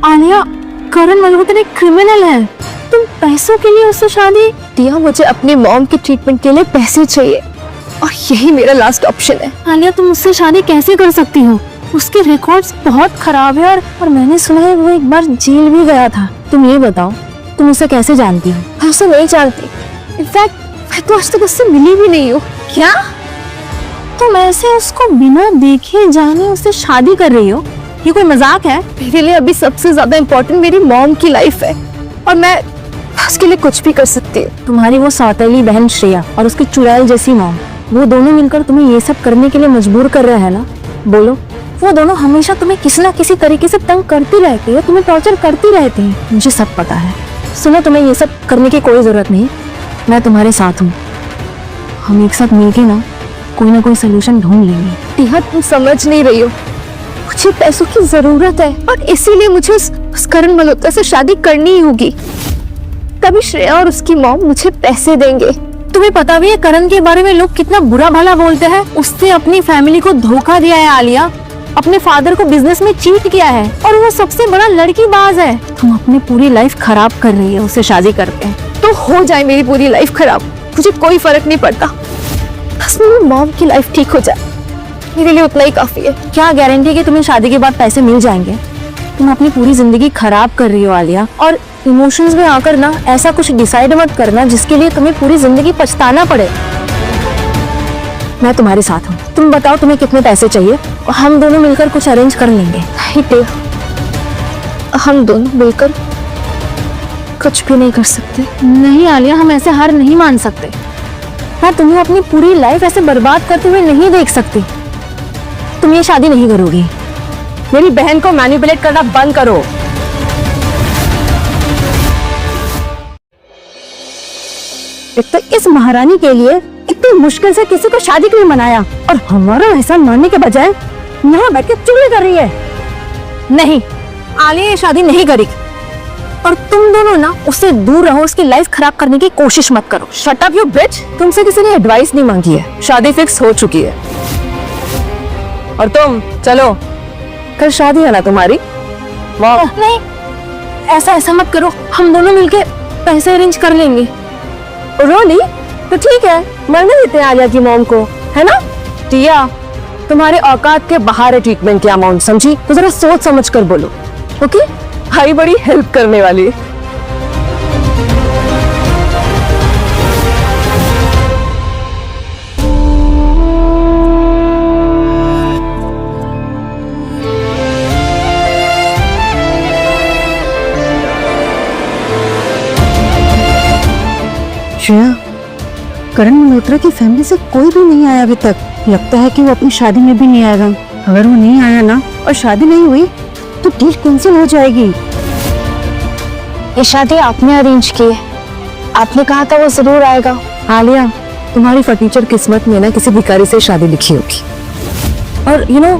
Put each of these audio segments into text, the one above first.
आलिया, करण मल्होत्रा एक क्रिमिनल है। तुम पैसों के लिए उससे शादी? दिया, मुझे अपनी मॉम की ट्रीटमेंट के लिए पैसे चाहिए और यही मेरा लास्ट ऑप्शन है। आलिया, तुम उससे शादी कैसे कर सकती हो? उसके रिकॉर्ड्स बहुत खराब है और मैंने सुना है वो एक बार जेल भी गया था। तुम ये बताओ, तुम उसे कैसे जानती हो? मैं उसे नहीं जानती। इनफैक्ट मैं तो आज तक उससे मिली भी नहीं हूँ। क्या तुम ऐसे उसको बिना देखे जाने उससे शादी कर रही हो? ये कोई मजाक है? मेरे लिए अभी सबसे ज्यादा इम्पोर्टेंट मेरी मॉम की लाइफ है और मैं उसके लिए कुछ भी कर सकती हूँ। तुम्हारी वो सौतेली बहन श्रेया और उसकी चुड़ैल जैसी मॉम, वो दोनों मिलकर तुम्हें ये सब करने के लिए मजबूर कर रहे हैं ना? बोलो, वो दोनों हमेशा तुम्हें किसी ना किसी तरीके से तंग करती रहती है, तुम्हें टॉर्चर करती रहती है। मुझे सब पता है। सुनो, तुम्हें ये सब करने की कोई जरूरत नहीं, मैं तुम्हारे साथ हूँ। हम एक साथ मिलके ना कोई सोल्यूशन ढूंढ लेंगे। दिया, तुम समझ नहीं रही हो, मुझे पैसों की जरूरत है और इसीलिए मुझे उस करण मल्होत्रा से शादी करनी ही होगी। तभी श्रेया और उसकी मॉम मुझे पैसे देंगे। तुम्हें पता भी है करण के बारे में लोग कितना बुरा भला बोलते हैं? उसने अपनी फैमिली को धोखा दिया है आलिया, अपने फादर को बिजनेस में चीट किया है और वो सबसे बड़ा लड़कीबाज है। तुम अपनी पूरी लाइफ खराब कर रही है उससे शादी करके। तो हो जाए मेरी पूरी लाइफ खराब, मुझे कोई फर्क नहीं पड़ता, बस मेरी मॉम की लाइफ ठीक हो जाए, मेरे लिए उतना ही काफी है। क्या गारंटी कि तुम्हें शादी के बाद पैसे मिल जाएंगे? तुम अपनी पूरी जिंदगी खराब कर रही हो आलिया, और इमोशंस में आकर ना ऐसा कुछ डिसाइड मत करना जिसके लिए तुम्हें पूरी जिंदगी पछताना पड़े। मैं तुम्हारे साथ हूँ। तुम बताओ तुम्हें कितने पैसे चाहिए, हम दोनों मिलकर कुछ अरेंज कर लेंगे। हम दोनों मिलकर कुछ भी नहीं कर सकते। नहीं आलिया, हम ऐसे हार नहीं मान सकते। मैं तुम्हें अपनी पूरी लाइफ ऐसे बर्बाद करते हुए नहीं देख सकती। तुम ये शादी नहीं करोगी। मेरी बहन को मैनिपुलेट करना बंद करो। एक तो इस महारानी के लिए इतनी मुश्किल से किसी को शादी के लिए मनाया और हमारा एहसान मानने के बजाय यहाँ बैठ के चुगली कर रही है। नहीं, आलिया ये शादी नहीं करेगी और तुम दोनों ना उससे दूर रहो, उसकी लाइफ खराब करने की कोशिश मत करो। शट अप यू बिच, तुमसे किसी ने एडवाइस नहीं मांगी है, शादी फिक्स हो चुकी है। और तुम चलो, कल शादी है ना तुम्हारी? नहीं, ऐसा मत करो, हम दोनों मिलके पैसे अरेंज कर लेंगे। रोली, तो ठीक है, मरने देते हैं आलिया की मॉम को, है ना? टिया, तुम्हारे औकात के बाहर है ट्रीटमेंट की अमाउंट, समझी? तो जरा सोच समझ कर बोलो, ओके? भाई बड़ी हेल्प करने वाली। श्रेया, करण मल्होत्रा की फैमिली से कोई भी नहीं आया अभी तक। लगता है कि वो अपनी शादी में भी नहीं आएगा। अगर वो नहीं आया ना और शादी नहीं हुई तो डील कैंसिल हो जाएगी। ये शादी आपने अरेंज की है, आपने कहा था वो जरूर आएगा। आलिया, तुम्हारी फटीचर किस्मत में ना किसी भिखारी से शादी लिखी होगी। और यू नो,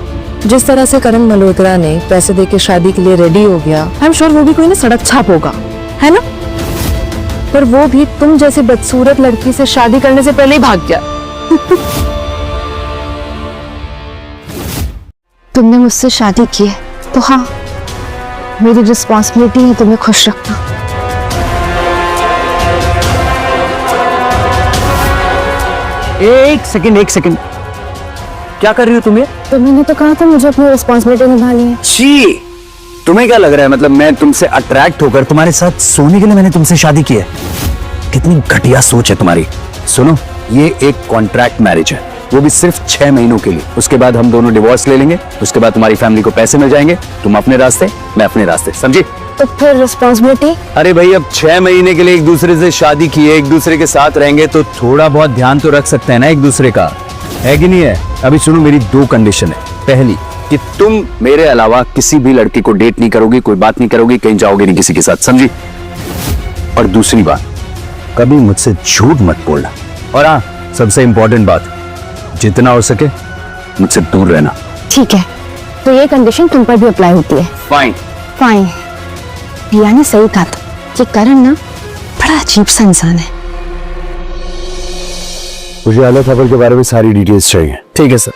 जिस तरह से करण मल्होत्रा ने पैसे देके शादी के लिए रेडी हो गया, आई एम श्योर वो भी कोई ना सड़क छाप होगा, है ना? पर वो भी तुम जैसे बदसूरत लड़की से शादी करने से पहले ही भाग गया। तुमने मुझसे शादी की है तो हाँ, मेरी रिस्पॉन्सिबिलिटी है तुम्हें खुश रखना। एक सेकंड, क्या कर रही हो तुम ये? तो मैंने तो कहा था मुझे अपनी रिस्पॉन्सिबिलिटी निभानी है। छी, तुम्हें क्या लग रहा है मतलब मैं तुमसे अट्रैक्ट होकर तुम्हारे साथ सोने के लिए मैंने तुमसे शादी की है? कितनी घटिया सोच है तुम्हारी। सुनो, ये एक कॉन्ट्रैक्ट मैरिज है, वो भी सिर्फ 6 महीनों के लिए। उसके बाद हम दोनों डिवोर्स ले लेंगे, उसके बाद तुम्हारी फैमिली को पैसे मिल जाएंगे, तुम अपने रास्ते, मैं अपने रास्ते, समझी? तो फिर रिस्पॉन्सिबिलिटी? अरे भाई, अब 6 महीने के लिए एक दूसरे से शादी की है, एक दूसरे के साथ रहेंगे तो थोड़ा बहुत ध्यान तो रख सकते हैं ना एक दूसरे का, है कि नहीं है? अभी सुनो, मेरी 2 कंडीशन है। पहली, कि तुम मेरे अलावा किसी भी लड़की को डेट नहीं करोगी, कोई बात नहीं करोगी, कहीं जाओगे नहीं किसी के साथ, समझी? और दूसरी बात, कभी मुझसे झूठ मत बोलना। और हाँ, सबसे इंपॉर्टेंट बात, जितना हो सके मुझसे दूर रहना। ठीक है, तो ये कंडीशन तुम पर भी अप्लाई होती है। फाइन। फाइन। रिया ने सही कहा था, ये करण ना बड़ा अजीब सा इंसान है। मुझे आला खबर के बारे में सारी डिटेल्स चाहिए। ठीक है सर।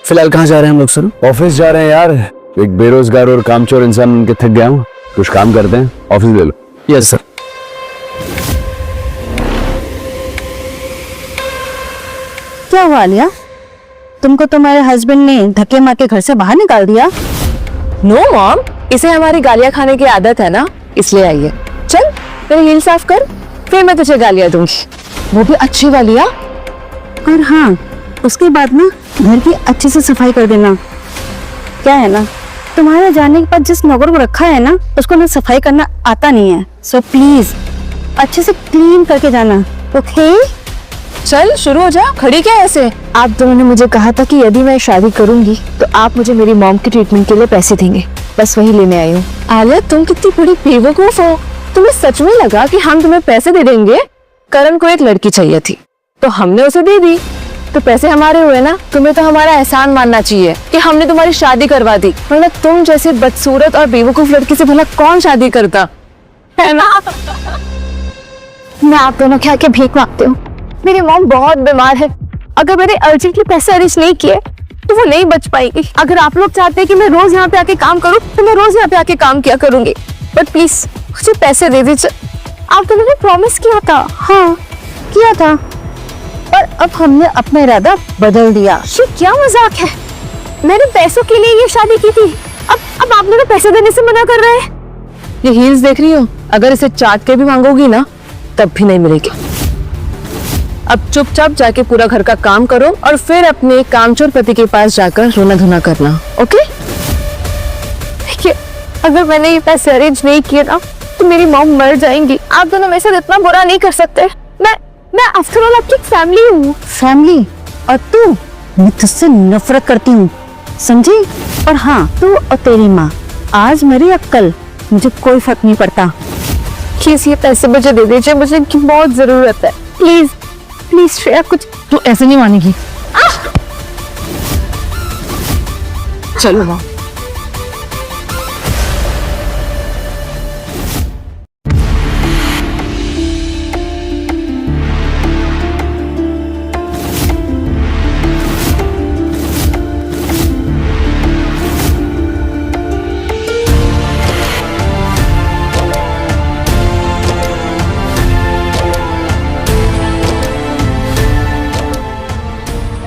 फिलहाल कहाँ जा रहे हैं हम लोग सर? ऑफिस जा रहे हैं यार, एक बेरोजगार और कामचोर इंसान उनके थक गया हूँ। कुछ काम करते हैं, ऑफिस ले लो। Yes sir. क्या हुआ आलिया, तुमको तुम्हारे हस्बैंड ने धक्के मार के घर से बाहर निकाल दिया? नो मॉम, इसे हमारी गालियां खाने की आदत है ना, इसलिए आई है। चल तेरे हील साफ कर, फिर मैं तुझे गालियां दूंगी, वो भी अच्छी वालियां। और हाँ, उसके बाद ना घर की अच्छे से सफाई कर देना। क्या है ना, तुम्हारे जाने के बाद जिस नौकर को रखा है ना, उसको ना सफाई करना आता नहीं है। सो प्लीज अच्छे से क्लीन करके जाना, ओके? चल शुरू हो जा, खड़ी क्या है ऐसे? आप दोनों ने मुझे कहा था कि यदि मैं शादी करूंगी तो आप मुझे मेरी मॉम की ट्रीटमेंट के लिए पैसे देंगे, बस वही लेने आई हूँ। आलिया, तुम कितनी बड़ी बेवकूफ हो, तुम्हें सच में लगा कि हम तुम्हें पैसे दे देंगे? करण को एक लड़की चाहिए थी तो हमने उसे दे दी, तो पैसे हमारे हुए ना। तुम्हें तो हमारा एहसान मानना चाहिए कि हमने तुम्हारी शादी करवा दी, वरना तुम जैसे बदसूरत और बेवकूफ लड़की से भला कौन शादी करता है ना? मैं आप दोनों के आके भीख मांगती हूँ। मेरी मॉम बहुत बीमार है, अगर मैंने अर्जेंटली पैसे अरेंज नहीं किए तो वो नहीं बच पाएगी। अगर आप लोग चाहते हैं कि मैं रोज यहाँ पे आके काम करूँ तो मैं रोज यहाँ पे आके काम किया करूंगी, बट प्लीज मुझे पैसे दे दीजिए। आप दोनों ने प्रॉमिस किया था। हाँ किया था, पर अब हमने अपना इरादा बदल दिया। ये क्या मजाक है, मैंने पैसों के लिए ये शादी की थी, अब आप लोग पैसे देने से मना कर रहे हैं। ये हील्स देख रही हो, अगर इसे चाट के भी मांगोगी ना तब भी नहीं मिलेगी। अब चुपचाप जाके पूरा घर का काम करो और फिर अपने कामचोर पति के पास जाकर रोना धोना करना, ओके? देखिए, अगर मैंने ये पैसे अरेंज नहीं किए ना तो मेरी मॉम मर जाएंगी। आप दोनों मेरे साथ इतना बुरा नहीं कर सकते। मैं आफ्टर ऑल आपकी फैमिली हूँ। फैमिली? और तू? मैं तुझसे नफरत करती हूँ, समझी? और हाँ, तू और तेरी माँ, आज मेरी अक्कल, मुझे कोई फर्क नहीं पड़ता। प्लीज ये पैसे मुझे दे दीजिए, मुझे इनकी बहुत जरूरत है। प्लीज प्लीज श्रेया, कुछ तू ऐसे नहीं मानेगी। चलो माँ।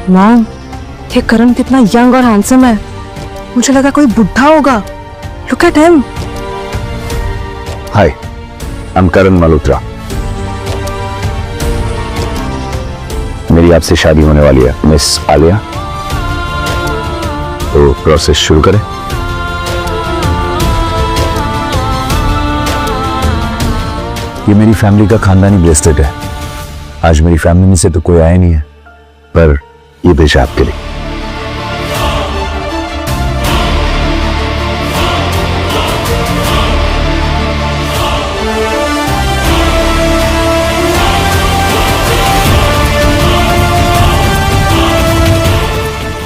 मॉम, ये करण कितना यंग और हैंडसम है, मुझे लगा कोई बुढ़ा होगा। Look at him. Hi, I am Karan Malhotra. मेरी आपसे शादी होने वाली है मिस आलिया, तो प्रोसेस शुरू करें। ये मेरी फैमिली का खानदानी ब्रेसलेट है। आज मेरी फैमिली में से तो कोई आया नहीं है, पर ये भेजा आपके लिए।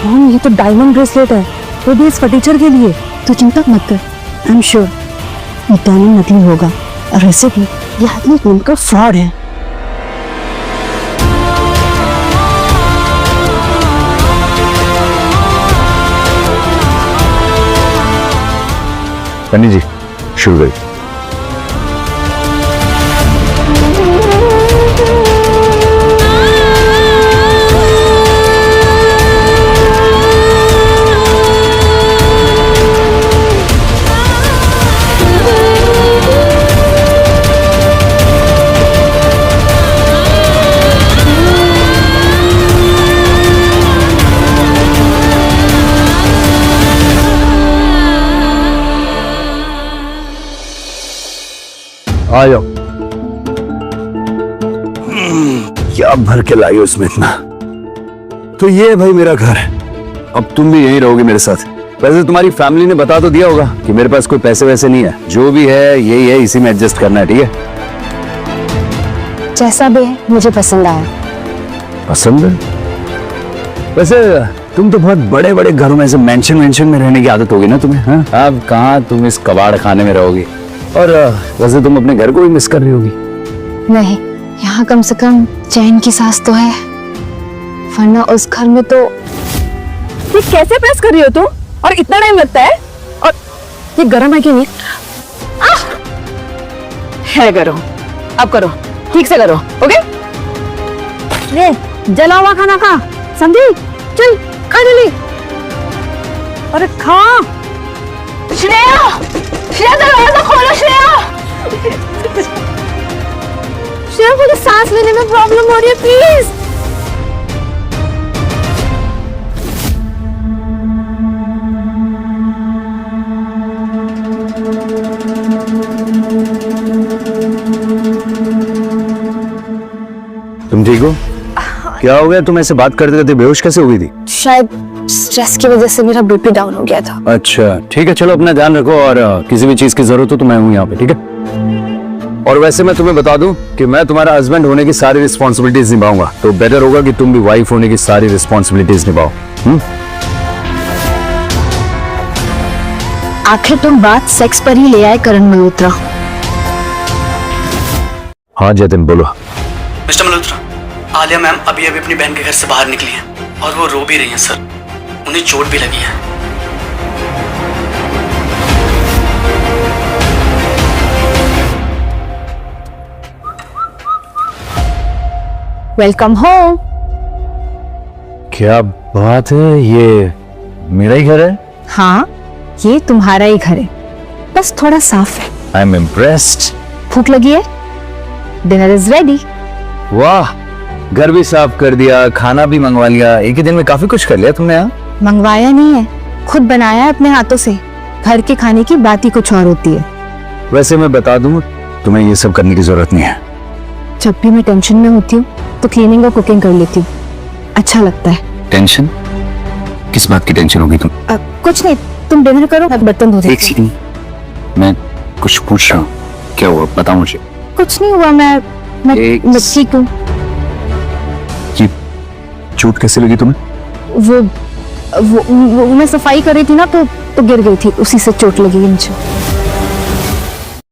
मॉम, ये तो डायमंड ब्रेसलेट है, वो भी इस फर्नीचर के लिए। तू चिंता मत कर, आई एम श्योर ये डायमंड नकली होगा, और वैसे भी ये आदमी एक नंबर का फ्रॉड है। पंडित जी, शुरू करिए। आ जाओ। क्या भर के लाई हो इसमें इतना? तो ये है भाई मेरा घर, अब तुम भी यहीं रहोगे मेरे साथ। वैसे तुम्हारी फैमिली ने बता तो दिया होगा कि मेरे पास कोई पैसे वैसे नहीं है, जो भी है यही है, इसी में एडजस्ट करना है, ठीक है? जैसा भी है मुझे पसंद आया। पसंद है? वैसे तुम तो बहुत बड़े बड़े घरों में, ऐसे मेंशन में रहने की आदत होगी ना तुम्हें, हाँ? अब कहाँ तुम इस कबाड़ खाने में रहोगी, और वैसे तुम अपने घर को भी मिस कर रही होगी। नहीं, यहाँ कम से कम चैन की सांस तो है, वरना उस घर में तो। ये कैसे प्रेस कर रही हो तुम, और इतना टाइम लगता है? और ये गर्म है कि नहीं? है करो, अब करो, ठीक से करो, ओके? ले जला हुआ खाना खा, समझी? चल खा जल्दी। अरे खा। श्रेया, श्रेया दरवाजा खोलो श्रेया। श्रेया मुझे सांस लेने में प्रॉब्लम हो रही है, प्लीज। तुम ठीक हो? क्या हो गया? तुम ऐसे बात करते करते बेहोश कैसे हुई थी? शायद स्ट्रेस की वजह से मेरा बीपी डाउन हो गया था। अच्छा ठीक है, चलो अपना ध्यान रखो और किसी भी चीज की जरूरत हो तो मैं हूँ यहाँ पे, ठीक है? और वैसे मैं तुम्हें बता दूं कि मैं तुम्हारा हस्बैंड होने की सारी रिस्पॉन्सिबिलिटीज निभाऊंगा, तो बेटर होगा कि तुम भी वाइफ होने की सारी रिस्पॉन्सिबिलिटीज निभाओ। आखिर तुम बात सेक्स पर ही ले आए करण मल्होत्रा। हाँ जतिन बोलो। मिस्टर मल्होत्रा, आलिया मैम अभी अभी अपनी बहन के घर से बाहर निकली हैं और वो रो भी रही हैं सर, उन्हें चोट भी लगी है। Welcome home. क्या बात है, ये मेरा ही घर है? हाँ, ये तुम्हारा ही घर है, बस थोड़ा साफ है। I am impressed. भूख लगी है? Dinner is ready. वाह, घर भी साफ कर दिया, खाना भी मंगवा लिया, एक ही दिन में काफी कुछ कर लिया तुमने। यहाँ मंगवाया नहीं है, खुद बनाया है अपने हाथों से। घर के खाने की बात ही कुछ और होती है। वैसे मैं बता दूं, तुम्हें ये सब करने की जरूरत नहीं है। जब भी मैं टेंशन में होती हूँ तो क्लीनिंग और कुकिंग कर लेती हूँ, अच्छा लगता है। टेंशन? किस बात की टेंशन होगी तुम? कुछ नहीं, तुम डिनर करो, मैं बर्तन धो देती हूँ। एक सेकंड, मैं कुछ पूछ रहा हूँ, क्या हुआ बताओ मुझे। कुछ नहीं हुआ, मैं ठीक हूँ। चोट कैसे लगी तुम्हें? वो मैं सफाई कर रही थी ना, तो गिर गई थी, उसी से चोट लगी मुझे।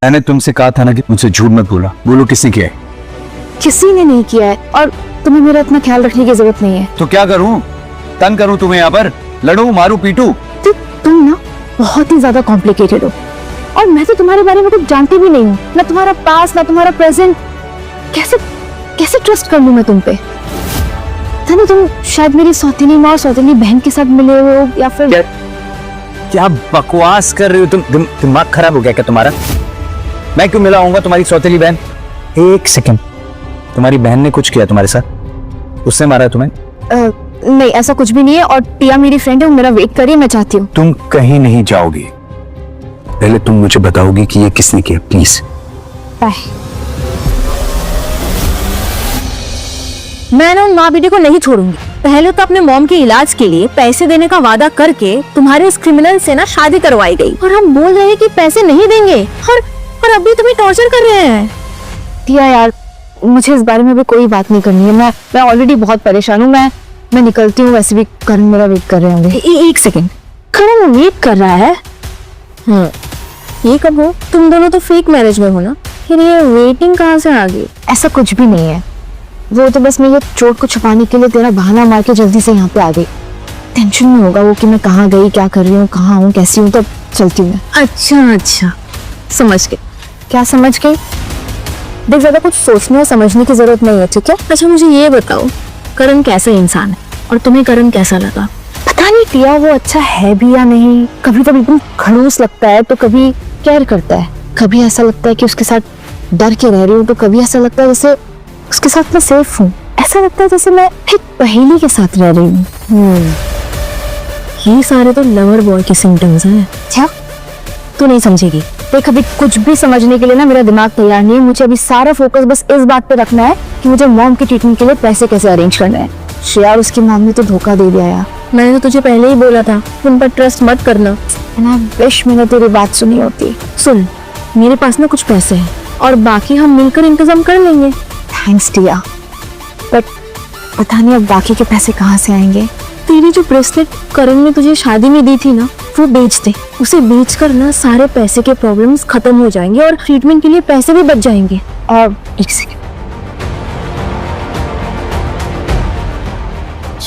मैंने तुमसे कहा था ना कि मुझसे झूठ मत बोला। बोलो किसने किया है? किसी ने नहीं किया है, और तुम्हें मेरा इतना ख्याल रखने की जरूरत नहीं है। तो क्या करूं? तंग करूं तुम्हें यहाँ पर? लड़ूं, मारूं, पीटूं? तुम ना बहुत ही ज्यादा कॉम्प्लिकेटेड हो, और मैं तो तुम्हारे बारे में कुछ जानती भी नहीं हूँ, ना तुम्हारा पास्ट ना तुम्हारा प्रेजेंट। कैसे ट्रस्ट कर लूं मैं तुम पे? था तुम शायद मेरी सौतेली माँ और सौतेली बहन के साथ मिले हो, या फिर क्या बकवास कर रही हो तुम? दिमाग खराब हो गया क्या तुम्हारा? मैं क्यों मिला होऊंगा तुम्हारी सौतेली बहन? एक सेकंड, तुम्हारी बहन ने कुछ किया तुम्हारे साथ? उसने मारा तुम्हें? नहीं, ऐसा कुछ भी नहीं है, और टिया मेरी फ्रेंड है, वो मेरा वेट करिए, मैं चाहती हूँ। तुम कहीं नहीं जाओगी, पहले तुम मुझे बताओगी कि ये किसने किया, प्लीज। बाय। मैं ना उन माँ बेटे को नहीं छोड़ूंगी। पहले तो अपने मॉम के इलाज के लिए पैसे देने का वादा करके तुम्हारे इस क्रिमिनल से ना शादी करवाई गई, और हम बोल रहे हैं कि पैसे नहीं देंगे, और अभी तुम्हें टॉर्चर कर रहे हैं। टिया यार, मुझे इस बारे में भी कोई बात नहीं करनी है। मैं ऑलरेडी बहुत परेशान हूँ। मैं निकलती हूँ, वैसे भी करण मेरा वेट कर रहे होंगे। एक सेकंड, करण वेट कर रहा है? ये कब हो? तुम दोनों तो फेक मैरिज में हो ना, फिर ये वेटिंग कहाँ से आ गई? ऐसा कुछ भी नहीं है, वो तो बस मैं ये चोट को छुपाने के लिए तेरा बहाना मार के जल्दी से यहाँ पे आ गई। टेंशन में होगा वो कि मैं कहाँ गई, क्या कर रही हूँ, कहाँ हूँ, कैसी हूँ, तब चलती हूँ मैं। अच्छा, समझ गई। क्या समझ गई? देख, ज्यादा कुछ सोचने और समझने की जरूरत नहीं है, ठीक है? अच्छा मुझे ये बताओ, करण कैसा इंसान है, और तुम्हें करण कैसा लगा? पता नहीं टिया, वो अच्छा है भी या नहीं। कभी कभी एकदम खड़ूस लगता है, तो कभी केयर करता है, कभी ऐसा लगता है कि उसके साथ डर के रह रही हूँ, तो कभी ऐसा लगता है जैसे उसके साथ मैं सेफ हूँ। ऐसा लगता है जैसे मैं एक पहेली के साथ रह रही हूँ। ये सारे तो लवर बॉय के सिम्टम्स हैं। क्या तू नहीं समझेगी। देख, अभी कुछ भी समझने के लिए ना मेरा दिमाग तैयार नहीं है। मुझे अभी सारा फोकस बस इस बात पे रखना है कि मुझे मॉम की ट्रीटमेंट के लिए पैसे कैसे अरेंज करना है। श्रेया और उसकी मॉम ने तो धोखा दे दिया यार। मैंने तो तुझे पहले ही बोला था, उन पर ट्रस्ट मत करना। विश मैंने तेरी बात सुनी होती। सुन, मेरे पास ना कुछ पैसे हैं, और बाकी हम मिलकर इंतजाम कर लेंगे। थैंक्स टिया, बट पता नहीं अब बाकी के पैसे कहाँ से आएंगे। तेरी जो ब्रेसलेट करण ने तुझे शादी में दी थी ना, वो बेच दे। उसे बेचकर ना सारे पैसे के प्रॉब्लम्स खत्म हो जाएंगे, और ट्रीटमेंट के लिए पैसे भी बच जाएंगे। और एक सेकंड,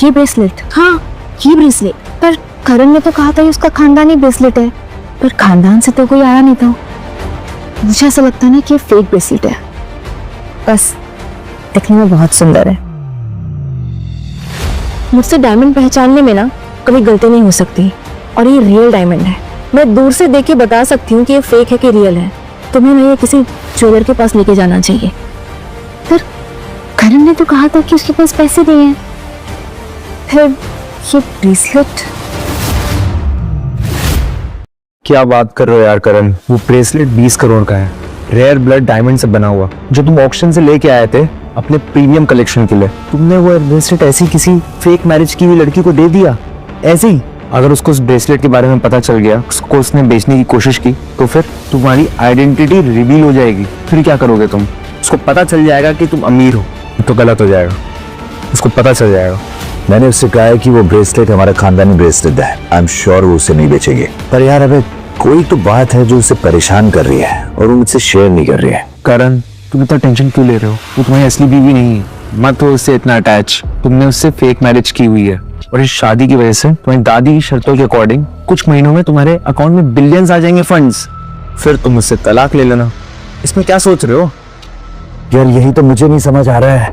ये ब्रेसलेट? हाँ, ये ब्रेसलेट। पर करण ने तो कहा था ये उसका खानदानी ब्रेसलेट है। पर खानदान से तो कोई आया नहीं था। मुझे ऐसा लगता है ना कि ये फेक ब्रेसलेट है, बस दिखने में बहुत सुंदर है। मुझसे डायमंड पहचानने में ना कभी गलती नहीं हो सकती, और ये रियल डायमंड है। मैं दूर से देख के बता सकती हूँ कि ये फेक है कि रियल है। तुम्हें ना ये किसी ज्वेलर के पास लेके जाना चाहिए। पर करण ने तो कहा था कि उसके पास पैसे नहीं है, फिर ये ब्रेसलेट। क्या बात कर रहे हो यार करण, वो ब्रेसलेट 20 करोड़ का है, रेयर ब्लड डायमंड से बना हुआ, जो तुम ऑक्शन से लेके आए थे अपने प्रीमियम कलेक्शन के लिए। तुमने वो ब्रेसलेट ऐसी किसी फेक मैरिज की हुई लड़की को दे दिया ऐसे ही। अगर उसको उस ब्रेसलेट के बारे में पता चल गया, उसको उसने बेचने की कोशिश की, तो फिर तुम्हारी आइडेंटिटी रिवील हो जाएगी। फिर क्या करोगे तुम? उसको पता चल जाएगा कि तुम अमीर हो, तो गलत हो जाएगा। उसको पता चल जाएगा। मैंने उससे कहा है कि वो ब्रेसलेट हमारा खानदानी ब्रेसलेट है। आई एम श्योर वो उसे नहीं बेचेंगे। पर यार अबे कोई तो बात है जो उसे परेशान कर रही है और वो मुझसे शेयर नहीं कर रही है। करण, तुम इतना टेंशन क्यों ले रहे हो? वो तुम्हारी असली बीवी नहीं है, मत हो उससे इतना अटैच। तुमने उससे फेक मैरिज की हुई है, और इस शादी की वजह से तुम्हारी दादी की शर्तों के अकॉर्डिंग कुछ महीनों में तुम्हारे अकाउंट में बिलियंस आ जाएंगे फंड्स। फिर तुम उससे तलाक ले लेना। इसमें क्या सोच रहे हो? यार यही तो मुझे नहीं समझ आ रहा है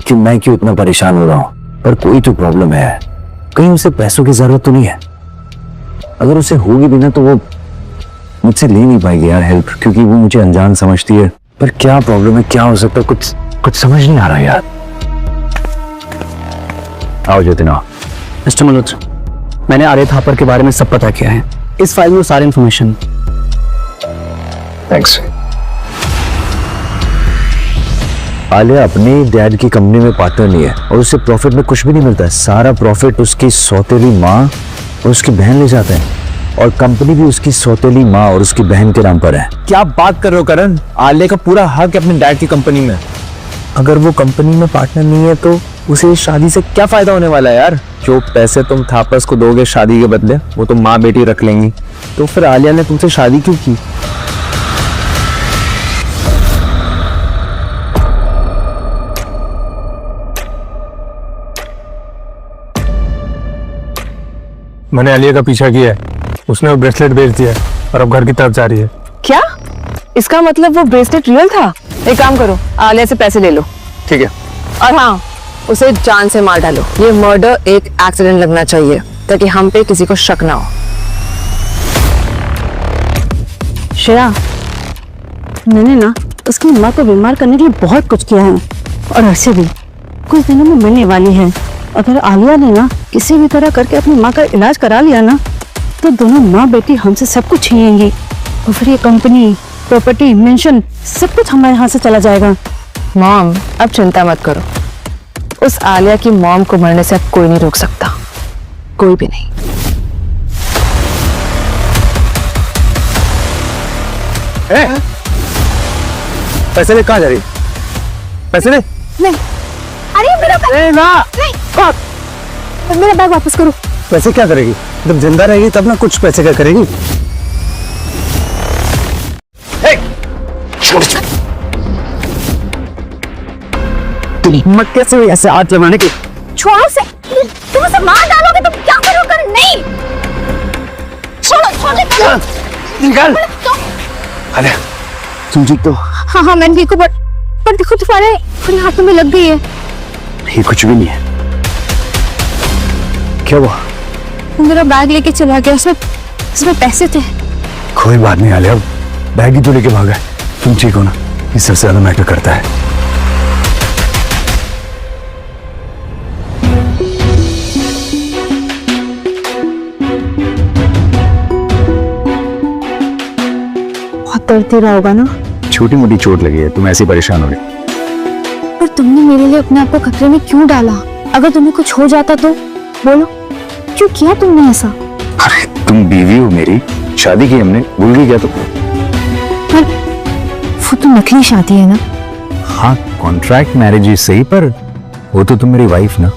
कि मैं क्यों इतना परेशान हो रहा हूँ। पर कोई तो प्रॉब्लम है, कहीं उसे पैसों की जरूरत तो नहीं है। अगर उसे होगी भी ना तो वो मुझसे ले नहीं पाएगी यार हेल्प, क्योंकि वो मुझे अनजान समझती है। पर क्या प्रॉब्लम है, क्या हो सकता है, कुछ समझ नहीं आ रहा यार। आओ जतिन। मिस्टर मल्होत्रा, मैंने आर्य थापर के बारे में सब पता किया है। इस फाइल में सारी इंफॉर्मेशन। थैंक्स। आलिया अपनी डैड की कंपनी में पार्टनर नहीं है और उससे प्रॉफिट में कुछ भी नहीं मिलता है। सारा प्रॉफिट उसकी सौतेली माँ और उसकी बहन ले जाते हैं, और कंपनी भी उसकी सौतेली माँ और उसकी बहन के नाम पर है। क्या बात कर रहे हो करण? आलिया का पूरा हक है अपने डैड की कंपनी में। अगर वो कंपनी में पार्टनर नहीं है तो उसे इस शादी से क्या फायदा होने वाला है यार? जो पैसे तुम थापस को दोगे शादी के बदले, वो तो माँ बेटी रख लेंगी। तो फिर आलिया ने तुमसे शादी क्यों की? मैंने आलिया का पीछा किया है, उसने वो ब्रेसलेट बेच दिया है और अब घर की तरफ जा रही है। क्या? इसका मतलब वो ब्रेसलेट रियल था? एक काम करो, आलिया से पैसे ले लो। ठीक है। और हाँ, उसे जान से मार डालो। ये मर्डर एक एक्सीडेंट लगना चाहिए ताकि हम पे किसी को शक ना हो। श्रेया, मैंने ना उसकी माँ को बीमार करने के लिए बहुत कुछ किया है, और ऐसे भी कुछ दिनों में मिलने वाली है। अगर आलिया ने ना किसी भी तरह करके अपनी माँ का इलाज करा लिया ना, तो दोनों माँ बेटी हमसे सब कुछ छीनेंगी, और फिर ये कंपनी, प्रॉपर्टी, मेंशन सब कुछ हमारे हाथ से चला जाएगा। मॉम, अब चिंता मत करो। उस आलिया की मॉम को मरने से अब कोई नहीं रोक सकता, कोई भी नहीं। पैसे ले, कहाँ जा रही? पैसे ले। नहीं, अरे मेरा बैग, नहीं, मेरा बैग वापस करो। पैसे क्या करेगी? जब जिंदा रहेगी तब ना कुछ पैसे क्या करेगी? हिम्मत कैसे हुई ऐसे हाथ लगाने की? छोड़ो से, तुम उसे मार डालोगे तो क्या करोगे? नहीं, छोड़ो। निकाल। अरे तुम ठीक तो? हाँ हाँ, मैं ठीक हूँ, पर देखो तुम्हारे हाथों में लग गई है। ये कुछ भी नहीं है। क्या हुआ? मेरा बैग लेके चला गया, उसमें पैसे थे। कोई बात नहीं आलिया, बैग ही तो लेके भागा है। तुम ठीक हो ना? ये सबसे ज्यादा मैटर करता है। बहुत दर्द दे रहा होगा ना? छोटी मोटी चोट लगी है, तुम ऐसी परेशान हो रही। पर तुमने मेरे लिए अपने आप को खतरे में क्यों डाला? अगर तुम्हें कुछ हो जाता तो बोलो, क्यों किया तुमने ऐसा? अरे तुम बीवी हो मेरी, शादी की हमने, भूल गई क्या तुम? पर वो तो नकली शादी है ना? हाँ, कॉन्ट्रैक्ट मैरिज ही सही, पर वो तो तुम मेरी वाइफ ना।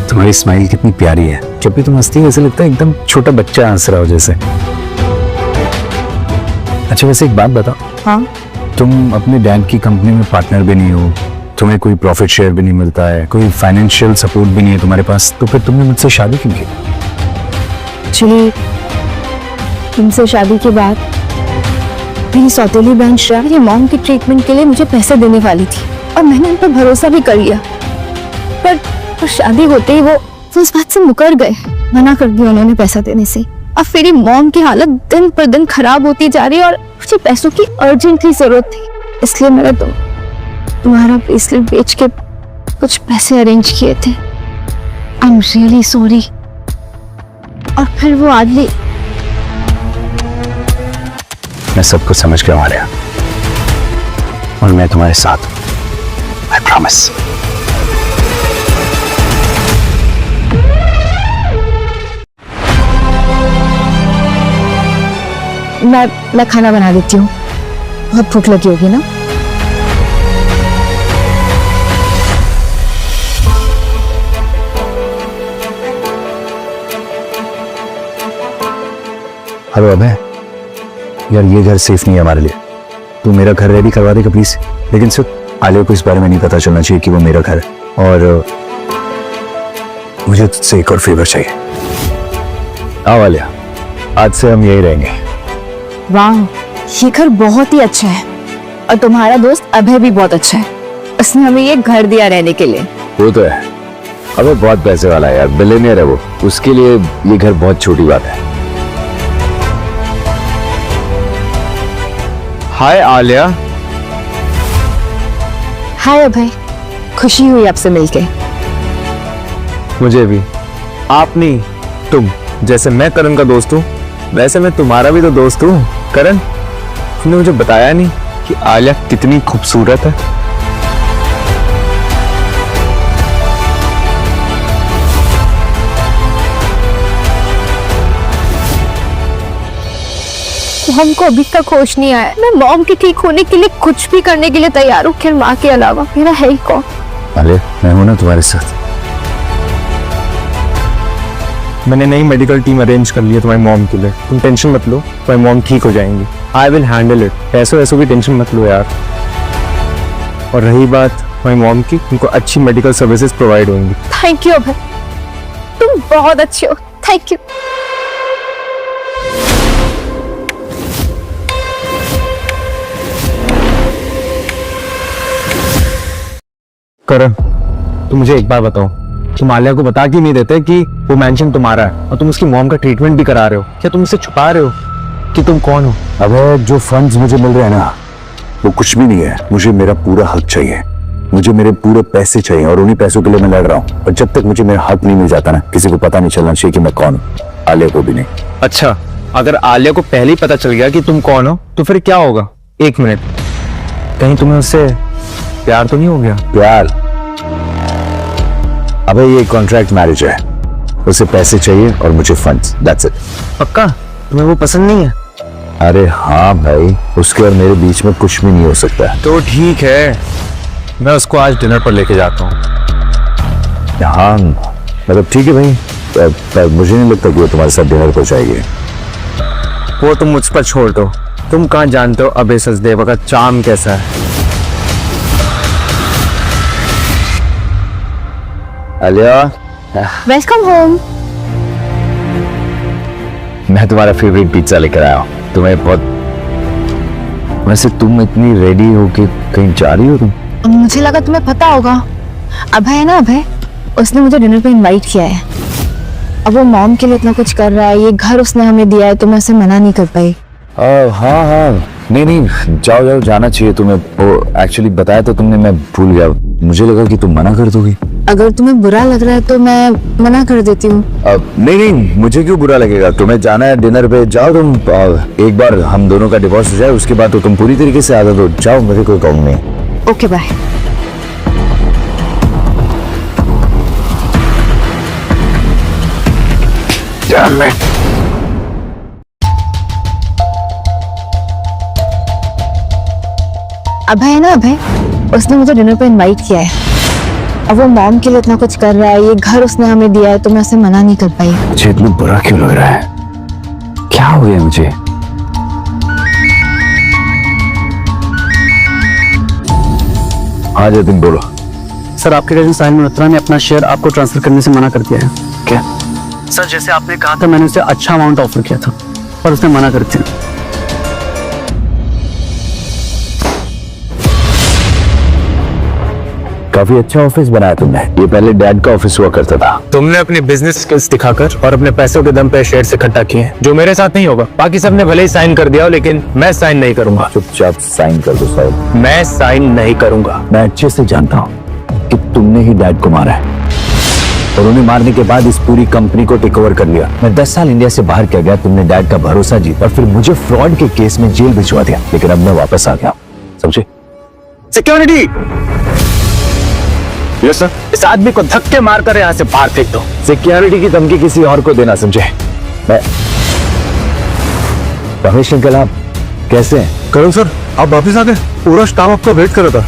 तुम्हारी स्माइल कितनी प्यारी है, जब भी तुम हंसती है ऐसे लगता है एकदम छोटा बच्चा हंस रहा हो जैसे। अच्छा वैसे एक बात बताओ। हाँ? तुम अपने डैड की कंपनी में पार्टनर भी नहीं हो, तुम्हें कोई प्रॉफिट शेयर भी नहीं मिलता है, कोई फाइनेंशियल सपोर्ट भी नहीं है तुम्हारे पास, तो फिर तुमने मुझसे शादी क्यों की? एक्चुअली तुमसे शादी के बाद मेरी सौतेली बहन श्रेया मेरी मॉम की ट्रीटमेंट के लिए मुझे पैसे देने वाली थी और मैंने उन पर भरोसा भी कर लिया, पर शादी होते ही वो उस बात से मुकर गए, मना कर दिया उन्होंने पैसा देने से। अब मेरी मॉम की हालत दिन पर दिन खराब होती जा रही है और मुझे पैसों की अर्जेंटली जरूरत थी, इसलिए मैंने तुम्हारा ब्रेसलेट बेच के कुछ पैसे अरेंज किए थे। I am really sorry. और फिर वो आदमी, मैं सब कुछ समझ गया आलिया, और मैं तुम्हारे साथ हूं, आई प्रॉमिस। मैं खाना बना देती हूँ, बहुत भूख लगी होगी ना। हेलो अबे, यार ये घर सेफ नहीं है हमारे लिए, तू मेरा घर रेडी करवा देगा प्लीज। लेकिन सिर्फ आलिया को इस बारे में नहीं पता चलना चाहिए कि वो मेरा घर है, और मुझे तुझसे एक और फेवर चाहिए। आओ आलिया, आज से हम यही रहेंगे। वाह, ये घर बहुत ही अच्छा है और तुम्हारा दोस्त अभय भी बहुत अच्छा है, उसने हमें ये घर दिया रहने के लिए। वो तो है, अबे बहुत पैसे वाला है यार, बिलियनियर है वो, उसके लिए ये घर बहुत छोटी बात है। हाय आलिया। हाय अभय, खुशी हुई आपसे मिलके। मुझे भी। आप नहीं, तुम। जैसे मैं करण का दोस्त हूँ वैसे मैं तुम्हारा भी तो दोस्त हूँ। करण, तुमने मुझे बताया नहीं कि आलिया कितनी खूबसूरत है। हमको अभी तक होश नहीं आया। मैं मॉम के ठीक होने के लिए कुछ भी करने के लिए तैयार हूँ, खैर माँ के अलावा मेरा है ही कौन। आलिया, मैं हूं ना तुम्हारे साथ। मैंने नई मेडिकल टीम अरेंज कर ली है तुम्हारी मॉम के लिए, तुम टेंशन मत लो, तुम्हारी मॉम ठीक हो जाएंगी। I will handle it. पैसों वैसों की टेंशन मत लो यार। और रही बात तुम्हारी मॉम की, उनको अच्छी मेडिकल सर्विसेज प्रोवाइड होंगी। थैंक यू अभय, तुम बहुत अच्छे हो, थैंक यू। करण, तुम मुझे एक बार बताओ, तुम आलिया को बता क्यों नहीं देते कि वो मेंशन तुम्हारा है और तुम उसकी मॉम का ट्रीटमेंट भी करा रहे हो? क्या तुम उससे छुपा रहे हो कि तुम कौन हो? अब जो फंड्स मुझे मिल रहे हैं ना, वो कुछ भी नहीं है। मुझे मेरा पूरा हक चाहिए, मुझे मेरे पूरे पैसे चाहिए, और उन्हीं पैसों के लिए मैं लड़ रहा हूँ। और जब तक मुझे मेरा हक नहीं मिल जाता ना, किसी को पता नहीं चलना चाहिए कि मैं कौन हूँ, आलिया को भी नहीं। अच्छा, अगर आलिया को पहले ही पता चल गया कि तुम कौन हो तो फिर क्या होगा? एक मिनट, कहीं तुम्हें उससे प्यार तो नहीं हो गया? प्यार? अबे ये कॉन्ट्रैक्ट मैरिज है, उसे पैसे चाहिए और मुझे फंड्स, दैट्स इट। पक्का तुम्हें वो पसंद नहीं है? अरे हाँ भाई, उसके और मेरे बीच में कुछ भी नहीं हो सकता। तो ठीक है, मैं उसको आज डिनर पर लेके जाता हूँ। हाँ मतलब ठीक है भाई, पर मुझे नहीं लगता कि वो तुम्हारे साथ डिनर पर जाएगी। वो तुम मुझ पर छोड़ दो, तुम कहाँ जानते हो अभय सचदेवा का चार्म कैसा है। Alia, welcome home. मैं तुम्हारा फेवरेट पिज्जा लेकर आया हूँ, तुम्हें बहुत। वैसे तुम इतनी रेडी हो के कहीं जा रही हो तुम? मुझे लगा तुम्हें पता होगा। अभय है ना, अभय, उसने मुझे डिनर पे इनवाइट किया है। अब वो मॉम के लिए इतना कुछ कर रहा है, ये घर उसने हमें दिया है, तो मैं उसे मना नहीं कर पाई। हाँ हाँ, नहीं, जाओ जाओ, जाना चाहिए तुम्हें। वो एक्चुअली बताया तो तुमने, मैं भूल गया। मुझे लगा कि तुम मना कर दोगी। अगर तुम्हें बुरा लग रहा है तो मैं मना कर देती हूँ। नहीं, मुझे क्यों बुरा लगेगा? तुम्हें जाना है डिनर पे, जाओ तुम। एक बार हम दोनों का डिवोर्स हो जाए, उसके बाद तो तुम पूरी तरीके से आजाद हो। जाओ, मुझे कोई काम नहीं। Okay, bye. अभय है ना, अभय, उसने मुझे डिनर पे इनवाइट किया है। अब वो मॉम के लिए इतना कुछ कर रहा है, ये घर उसने हमें दिया है, तो मैं उसे मना नहीं कर पाई। मुझे इतना बुरा क्यों लग रहा है? क्या हो गया मुझे? हाँ जतिन, बोलो। सर, आपके कजिन साहिल मल्होत्रा ने अपना शेयर आपको ट्रांसफर करने से मना कर दिया है। क्या? सर, जैसे आपने कहा था, मैंने उसे अच्छा अमाउंट ऑफर किया था, पर उसने मना कर दिया। काफी अच्छा ऑफिस बनाया तुमने। ये पहले डैड का ऑफिस हुआ करता था। तुमने अपनी बिजनेस स्किल्स दिखाकर और अपने पैसों के दम पे शेयर इकट्ठा किए, जो मेरे साथ नहीं होगा। बाकी सबने भले ही साइन कर दिया हो, लेकिन मैं साइन नहीं करूंगा। चुपचाप साइन कर दो साहब। मैं साइन नहीं करूंगा। मैं अच्छे से जानता हूँ कि तुमने ही डैड को मारा है और उन्हें मारने के बाद इस पूरी कंपनी को टेक ओवर कर लिया। मैं 10 साल इंडिया से बाहर किया गया, तुमने डैड का भरोसा जीता और फिर मुझे फ्रॉड के केस में जेल भिजवा दिया। लेकिन अब मैं वापस आ गया, समझे? Security, yes sir. इस आदमी को धक्के मारकर यहाँ से बाहर फेंक दो। सिक्योरिटी की धमकी किसी और को देना, समझे? मैं रमेश अंकल, आप कैसे हैं? करण सर, आप वापस आ गए? पूरा स्टाफ आपका वेट कर रहा था।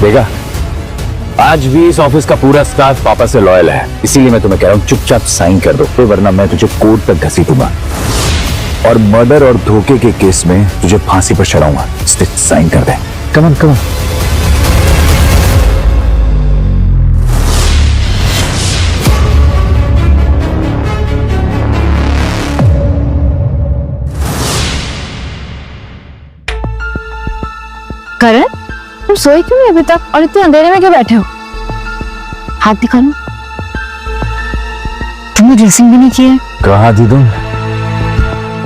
देखा, आज भी इस ऑफिस का पूरा स्टाफ पापा से लॉयल है। इसीलिए मैं तुम्हें कह रहा हूँ चुपचाप साइन कर दो, तो वरना मैं तुझे कोर्ट तक घसीटूंगा और मर्डर और धोखे के केस में तुझे फांसी पर चढ़ाऊंगा। साइन कर दे। Come on, come on. करण, तुम सोए क्यों नहीं अभी तक और इतने अंधेरे में क्यों बैठे हो? हाथ दिखा लो। तुमने ड्रेसिंग भी नहीं की है। कहाँ थी तुम?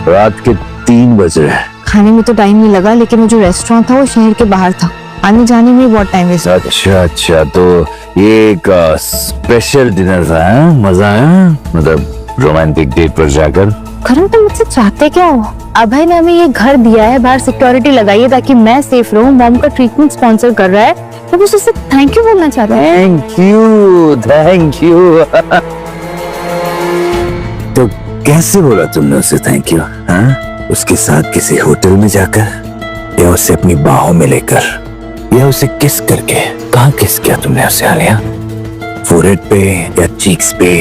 रात के 3 बज रहे। खाने में तो टाइम नहीं लगा, लेकिन वो जो रेस्टोरेंट था वो शहर के बाहर था, आने जाने में बहुत टाइम वेस्ट। अच्छा, तो ये एक स्पेशल डिनर था, है? मजा आया? मतलब रोमांटिक डेट पर जाकर। करण, तुम मुझसे चाहते क्या हो? अभय ने हमें ये घर दिया है, बाहर सिक्योरिटी लगाई है ताकि मैं सेफ रहूं। मॉम का ट्रीटमेंट स्पॉन्सर कर रहा है, तो बस उससे थैंक यू बोलना चाहता है। Thank you. तो कैसे बोला तुमने उसे थैंक यू? हाँ, उसके साथ किसी होटल में जाकर या उसे अपनी बाहों में लेकर या उसे किस करके? कहाँ किस किया तुमने उसे? आलिया, फोरहेड पे या चीक्स पे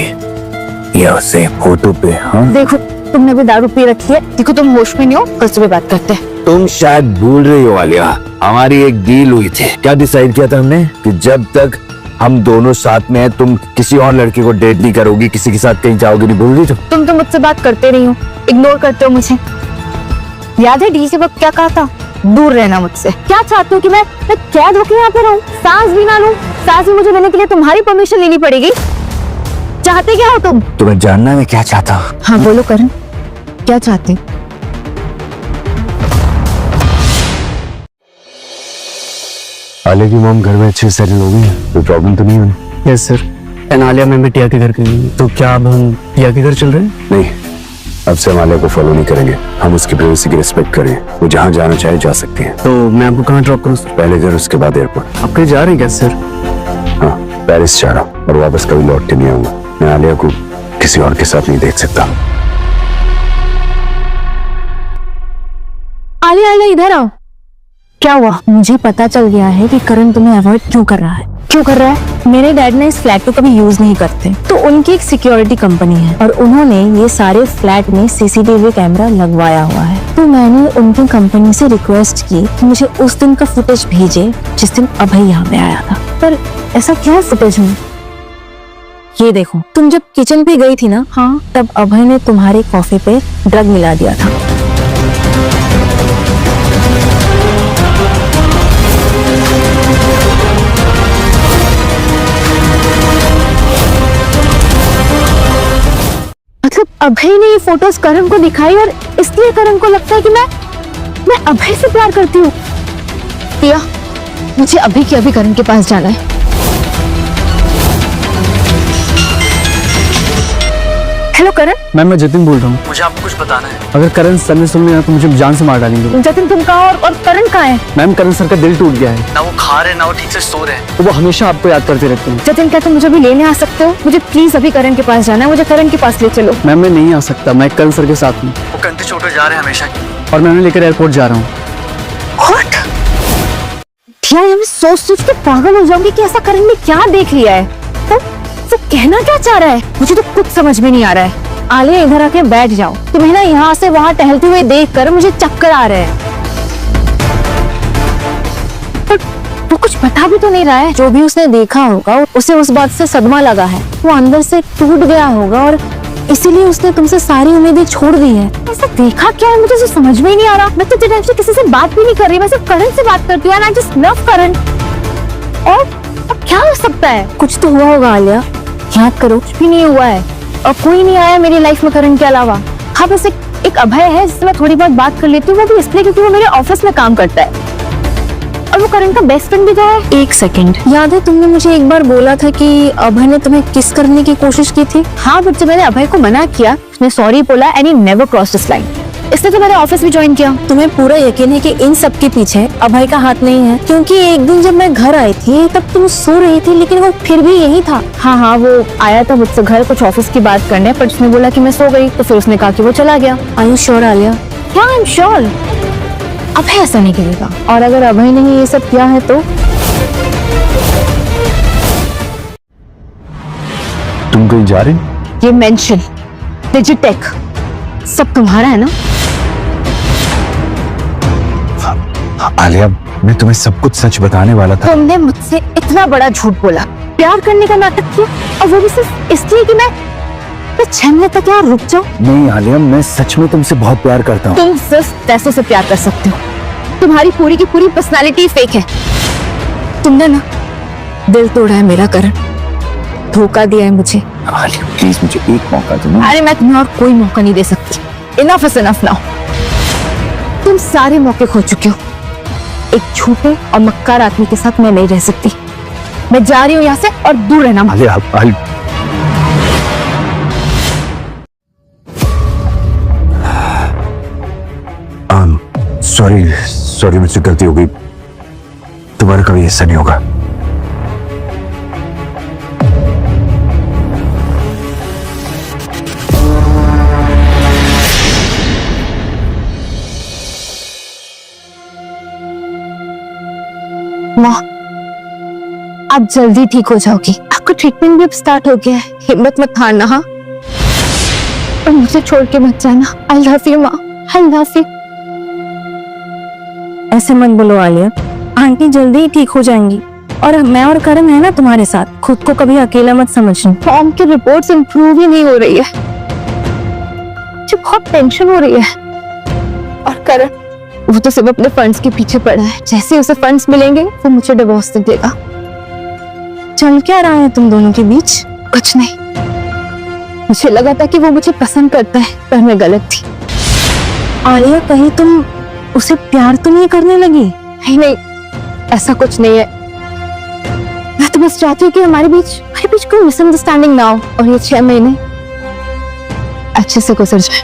या उसे फोटो पे? हाँ, देखो, तुमने अभी दारू पी रखी है। देखो, तुम होश में नहीं हो, कल सुबह बात करते हैं। तुम शायद भूल रही हो आलिया, हमारी एक डील हुई थी। क्या डिसाइड किया था हमने? कि जब तक हम दोनों साथ में हैं, तुम किसी और लड़के को डेट नहीं करोगी, किसी के साथ कहीं जाओगी नहीं। भूल रही तुम तो मुझसे बात करते नहीं हो, इग्नोर करते हो मुझे। याद है डील के वक्त क्या कहा था? दूर रहना मुझसे। क्या चाहते हो कि मैं कैद होकर यहाँ पे रहूं, सांस भी ना लूं? सांस भी मुझे लेने के लिए तुम्हारी परमिशन लेनी पड़ेगी। चाहते क्या हो तुम? तुम्हें जानना है मैं क्या चाहता हूँ? हाँ बोलो करण, क्या चाहते? आलिया की मॉम घर में अच्छे से सेटल हो गई है, कोई प्रॉब्लम तो नहीं होनी? Yes sir. And Alia ma'am भी टिया के घर गई, तो क्या अब हम टिया के घर चल रहे हैं? नहीं, अब से हम आलिया को फॉलो नहीं करेंगे। हम उसकी प्राइवेसी की रिस्पेक्ट करें। वो जहाँ जाना चाहे जा सकती है। तो मैं आपको कहाँ ड्रॉप करूँ सर? पहले घर, उसके बाद एयरपोर्ट। आप कहीं जा रहे हैं क्या सर? हाँ, पेरिस जा रहा हूँ और वापस कभी लौट के नहीं आऊंगा। मैं आलिया को किसी और के साथ नहीं देख सकता। आलिया, इधर आओ। क्या हुआ? मुझे पता चल गया है कि करण तुम्हें अवॉइड क्यों कर रहा है। क्यों कर रहा है? मेरे डैड ने इस फ्लैट को कभी यूज नहीं करते, तो उनकी एक सिक्योरिटी कंपनी है और उन्होंने ये सारे फ्लैट में सीसीटीवी कैमरा लगवाया हुआ है। तो मैंने उनकी कंपनी से रिक्वेस्ट की कि मुझे उस दिन का फुटेज भेजे जिस दिन अभय यहाँ पे आया था। पर ऐसा क्या है फुटेज में? ये देखो, तुम जब किचन पे गई थी ना, हाँ, तब अभय ने तुम्हारे कॉफी पे ड्रग मिला दिया था। मतलब अभय ने ये फोटोज करण को दिखाई और इसलिए करण को लगता है कि मैं अभय से प्यार करती हूँ। प्रिया, मुझे अभी के अभी करण के पास जाना है। हेलो करण। मैम, मैं जतिन बोल रहा हूँ। मुझे आपको कुछ बताना है। अगर करण सर ने सुन लिया तो मुझे जान से मार डालेंगे। जतिन, तुम कहाँ और करण कहाँ है? मैम, करण सर का दिल टूट गया है। ना वो खा रहे ना वो ठीक से सो रहे हैं। तो वो हमेशा आपको याद करते रहते हैं। जतिन, क्या तुम मुझे भी लेने आ सकते हो? मुझे प्लीज अभी करण के पास जाना है, मुझे करण के पास ले चलो। मैम, मैं नहीं आ सकता, मैं करण सर के साथ हूँ वो कंधे चोट जा रहे हैं हमेशा की। और मैं उन्हें लेकर एयरपोर्ट जा रहा हूँ। What? यार, मैं सोच के पागल हो जाऊंगी कि ऐसा करण ने क्या देख लिया है। तो कहना क्या चाह रहा है? मुझे तो कुछ समझ में नहीं आ रहा है। आलिया, इधर आके बैठ जाओ। तुम्हें ना यहाँ से वहाँ टहलते हुए देखकर मुझे चक्कर आ रहे हैं। पर वो कुछ बता भी तो नहीं रहा है। जो भी उसने देखा होगा उसे उस बात से सदमा लगा है। वो अंदर से टूट गया होगा और इसीलिए उसने तुमसे सारी उम्मीदें छोड़ दी है। ऐसा देखा क्या है, मुझे तो समझ में ही नहीं आ रहा। मैं तो इतने टाइम से किसी से बात भी नहीं कर रही, मैं सिर्फ करण से बात करती हूँ। आई जस्ट लव करण। और अब क्या हो सकता है? कुछ तो हुआ होगा आलिया, याद करो। कुछ भी नहीं हुआ है और कोई नहीं आया मेरी लाइफ में करण के अलावा। हाँ, बस एक अभय है जिससे मैं थोड़ी बहुत बात कर लेती हूँ, वो भी इसलिए क्योंकि वो मेरे ऑफिस में काम करता है और वो करण का बेस्ट फ्रेंड भी तो है। एक सेकंड, याद है तुमने मुझे एक बार बोला था कि अभय ने तुम्हें किस करने की कोशिश की थी? हाँ, बट जब मैंने अभय को मना किया, उसने सॉरी बोला and he never cross this line. इसलिए तो मैंने ऑफिस भी ज्वाइन किया। तुम्हें पूरा यकीन है कि इन सब के पीछे अभय का हाथ नहीं है? क्योंकि एक दिन जब मैं घर आई थी तब तुम सो रही थी, लेकिन वो फिर भी यही था। हाँ, वो आया था मुझसे घर कुछ ऑफिस की बात करने, पर उसने बोला कि मैं सो गई, तो फिर उसने कहा कि वो चला गया। Are you sure Alia? क्या आई एम श्योर, अभय ऐसा नहीं करेगा। और अगर अभय ने ही ये सब किया है तो तुम कहीं जा रही? ये मेंशन डिजिटेक सब तुम्हारा है ना? आलिया, मैं तुम्हें सब कुछ सच बताने वाला था। तुमने मुझसे इतना बड़ा झूठ बोला, प्यार करने का नाटक किया, और वो भी सिर्फ इसलिए कि मैं 6 महीने तक यहाँ रुक जाऊं। नहीं आलिया, मैं सच में तुमसे बहुत प्यार करता हूँ। तुम सिर्फ पैसों से प्यार कर सकते हो। तुम्हारी पूरी की पूरी पर्सनालिटी फेक है। तुमने ना दिल तोड़ा है मेरा करण, धोखा दिया है मुझे। आलिया प्लीज मुझे एक मौका दो ना। अरे मैं तुम्हें और कोई मौका नहीं दे सकती। Enough is enough now. तुम सारे मौके खो चुके हो। एक झूठे और मक्कार आदमी के साथ मैं नहीं रह सकती। मैं जा रही हूँ यहाँ से और दूर रहना। आलिया सॉरी मुझसे गलती हो गई। दोबारा कभी ऐसा नहीं होगा। माँ, आप जल्दी ठीक हो जाओगी। आपका ट्रीटमेंट भी अब स्टार्ट हो गया है। हिम्मत मत हारना। हाँ, और मुझे छोड़ के मत जाना। आई लव यू माँ, आई लव यू। ऐसे मत बोलो आलिया, आंटी जल्दी ही ठीक हो जाएंगी और मैं और करण है ना तुम्हारे साथ। खुद को कभी अकेला मत समझना। फॉर्म की रिपोर्ट्स इंप्रूव ही नहीं हो रही है, मुझे बहुत टेंशन हो रही है। और करण, वो तो सिर्फ अपने फंड्स के पीछे पड़ा है। जैसे उसे फंड्स मिलेंगे वो मुझे डिवोर्स दे देगा। चल क्या रहा है तुम दोनों के बीच? कुछ नहीं, मुझे लगा था कि वो मुझे पसंद करता है, पर मैं गलत थी। आलिया, कहीं तुम उसे प्यार तो नहीं करने लगी? नहीं, ऐसा कुछ नहीं है। मैं तो बस चाहती हूँ कि हमारे बीच कोई मिसअंडरस्टैंडिंग ना हो और ये 6 महीने अच्छे से गुजर जाए।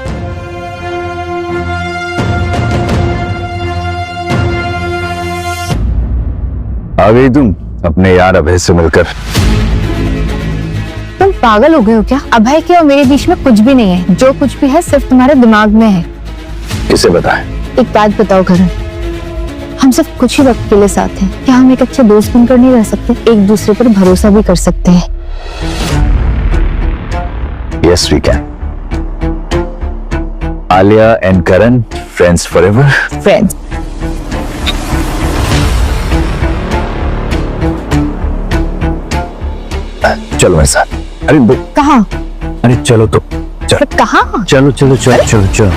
आ गई तुम अपने यार अभय से मिलकर। तुम पागल हो गए हो क्या? अभय के और मेरे बीच में कुछ भी नहीं है। जो कुछ भी है सिर्फ तुम्हारे दिमाग में है। किसे बताएं? एक बात बताओ करण, हम सिर्फ कुछ ही वक्त के लिए साथ हैं। क्या हम एक अच्छे दोस्त बनकर नहीं रह सकते? एक दूसरे पर भरोसा भी कर सकते हैं। Yes, we can. Alia and Karan, friends forever. Friends. चलो मेरे साथ। कहाँ? अरे चलो तो चलो कहाँ? चलो चलो चलो चलो चलो।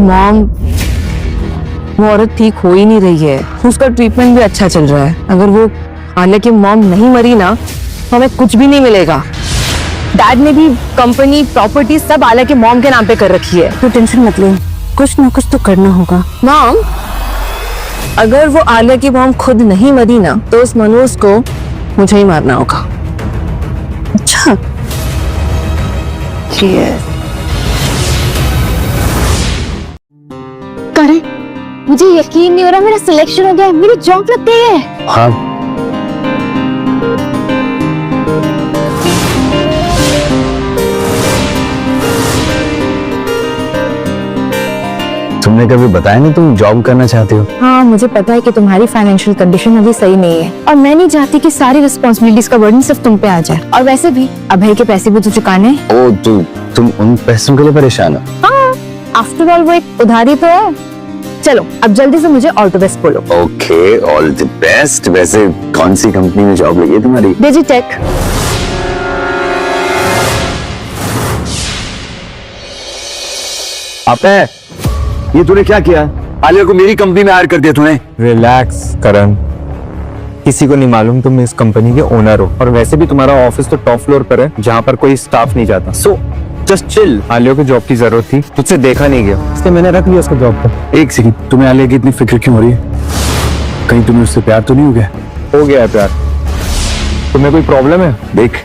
मॉम, वो औरत ठीक हो ही नहीं रही है। उसका ट्रीटमेंट भी अच्छा चल रहा है। अगर वो आलिया की मॉम नहीं मरी ना तो हमें कुछ भी नहीं मिलेगा। डैड ने भी कंपनी प्रॉपर्टी सब आलिया के मॉम के नाम पे कर रखी है। तो टेंशन मत ले, कुछ ना कुछ तो करना होगा। मॉम, अगर वो आलिया की मॉम खुद नहीं मरी ना तो उस मनोज को मुझे ही मारना होगा। अच्छा, करण, मुझे यकीन नहीं हो रहा मेरा सिलेक्शन हो गया है। मेरी जॉब लग गई है। हाँ, तुमने कभी बताया नहीं तुम जॉब करना चाहते हो? हाँ, मुझे पता है कि तुम्हारी फाइनेंशियल कंडीशन अभी सही नहीं है और मैं नहीं चाहती कि सारी रिस्पॉन्सिबिलिटीज का बर्डन सिर्फ तुम पे आ जाए। और वैसे भी अभय के पैसे भी तो चुकाने हैं। ओ तुम उन पैसों के लिए परेशान हो? हाँ, आफ्टर ऑल वो एक उधारी तो है। चलो अब जल्दी से मुझे ऑल द बेस्ट बोलो। Okay, all the best. वैसे कौन सी कंपनी में जॉब लगी है तुम्हारी? डिजिटेक। आपने ये तूने क्या किया? आलिया को मेरी कंपनी में हायर कर दिया तूने। रिलैक्स करण, किसी को नहीं मालूम तुम इस कंपनी के ओनर हो, और वैसे भी तुम्हारा ऑफिस तो टॉप फ्लोर पर है जहाँ पर कोई स्टाफ नहीं जाता। So just chill. आलिया को जॉब की जरूरत थी, तुझसे देखा नहीं गया, इसलिए मैंने रख लिया उसको जॉब पर। एक सेकंड, तुम्हें आलिया की इतनी फिक्र क्यों हो रही है? कहीं तुम्हें उससे प्यार तो नहीं हो गया? हो गया है प्यार। तुम्हें कोई प्रॉब्लम है? देख,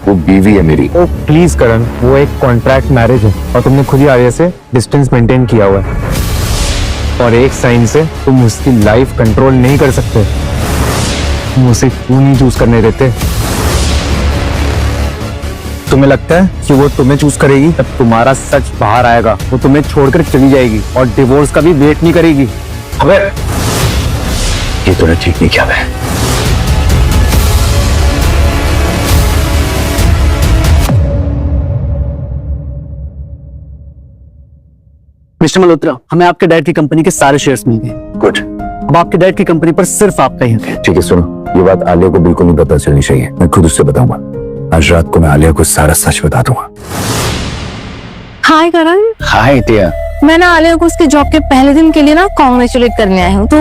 वो बीवी है मेरी। ओ प्लीज करण, वो एक कॉन्ट्रैक्ट मैरिज है और तुमने खुद ही आलिया से डिस्टेंस मेंटेन किया हुआ है, और एक साइन से तुम उसकी लाइफ कंट्रोल नहीं कर सकते। तुम उसे क्यों नहीं चूज करने देते? तुम्हें लगता है कि वो तुम्हें चूज करेगी? तब तुम्हारा सच बाहर आएगा, वो तुम्हें छोड़कर चली जाएगी और डिवोर्स का भी वेट नहीं करेगी। अबे ये तूने ठीक नहीं किया। मिस्टर मल्होत्रा, हमें आपके डैड की कंपनी के सारे शेयर्स मिल गए। गुड। अब आपके डैड की कंपनी पर सिर्फ आपका ही हक है। ठीक है, सुनो, ये बात आलिया को बिल्कुल नहीं पता चलनी चाहिए। मैं खुद उससे बताऊंगा। आज रात को मैं आलिया को सारा सच बता दूंगा। हाय करण, हाय टिया। मैं ना आलिया को उसके जॉब के पहले दिन के लिए ना कॉन्ग्रेचुलेट करने आई हूँ। तो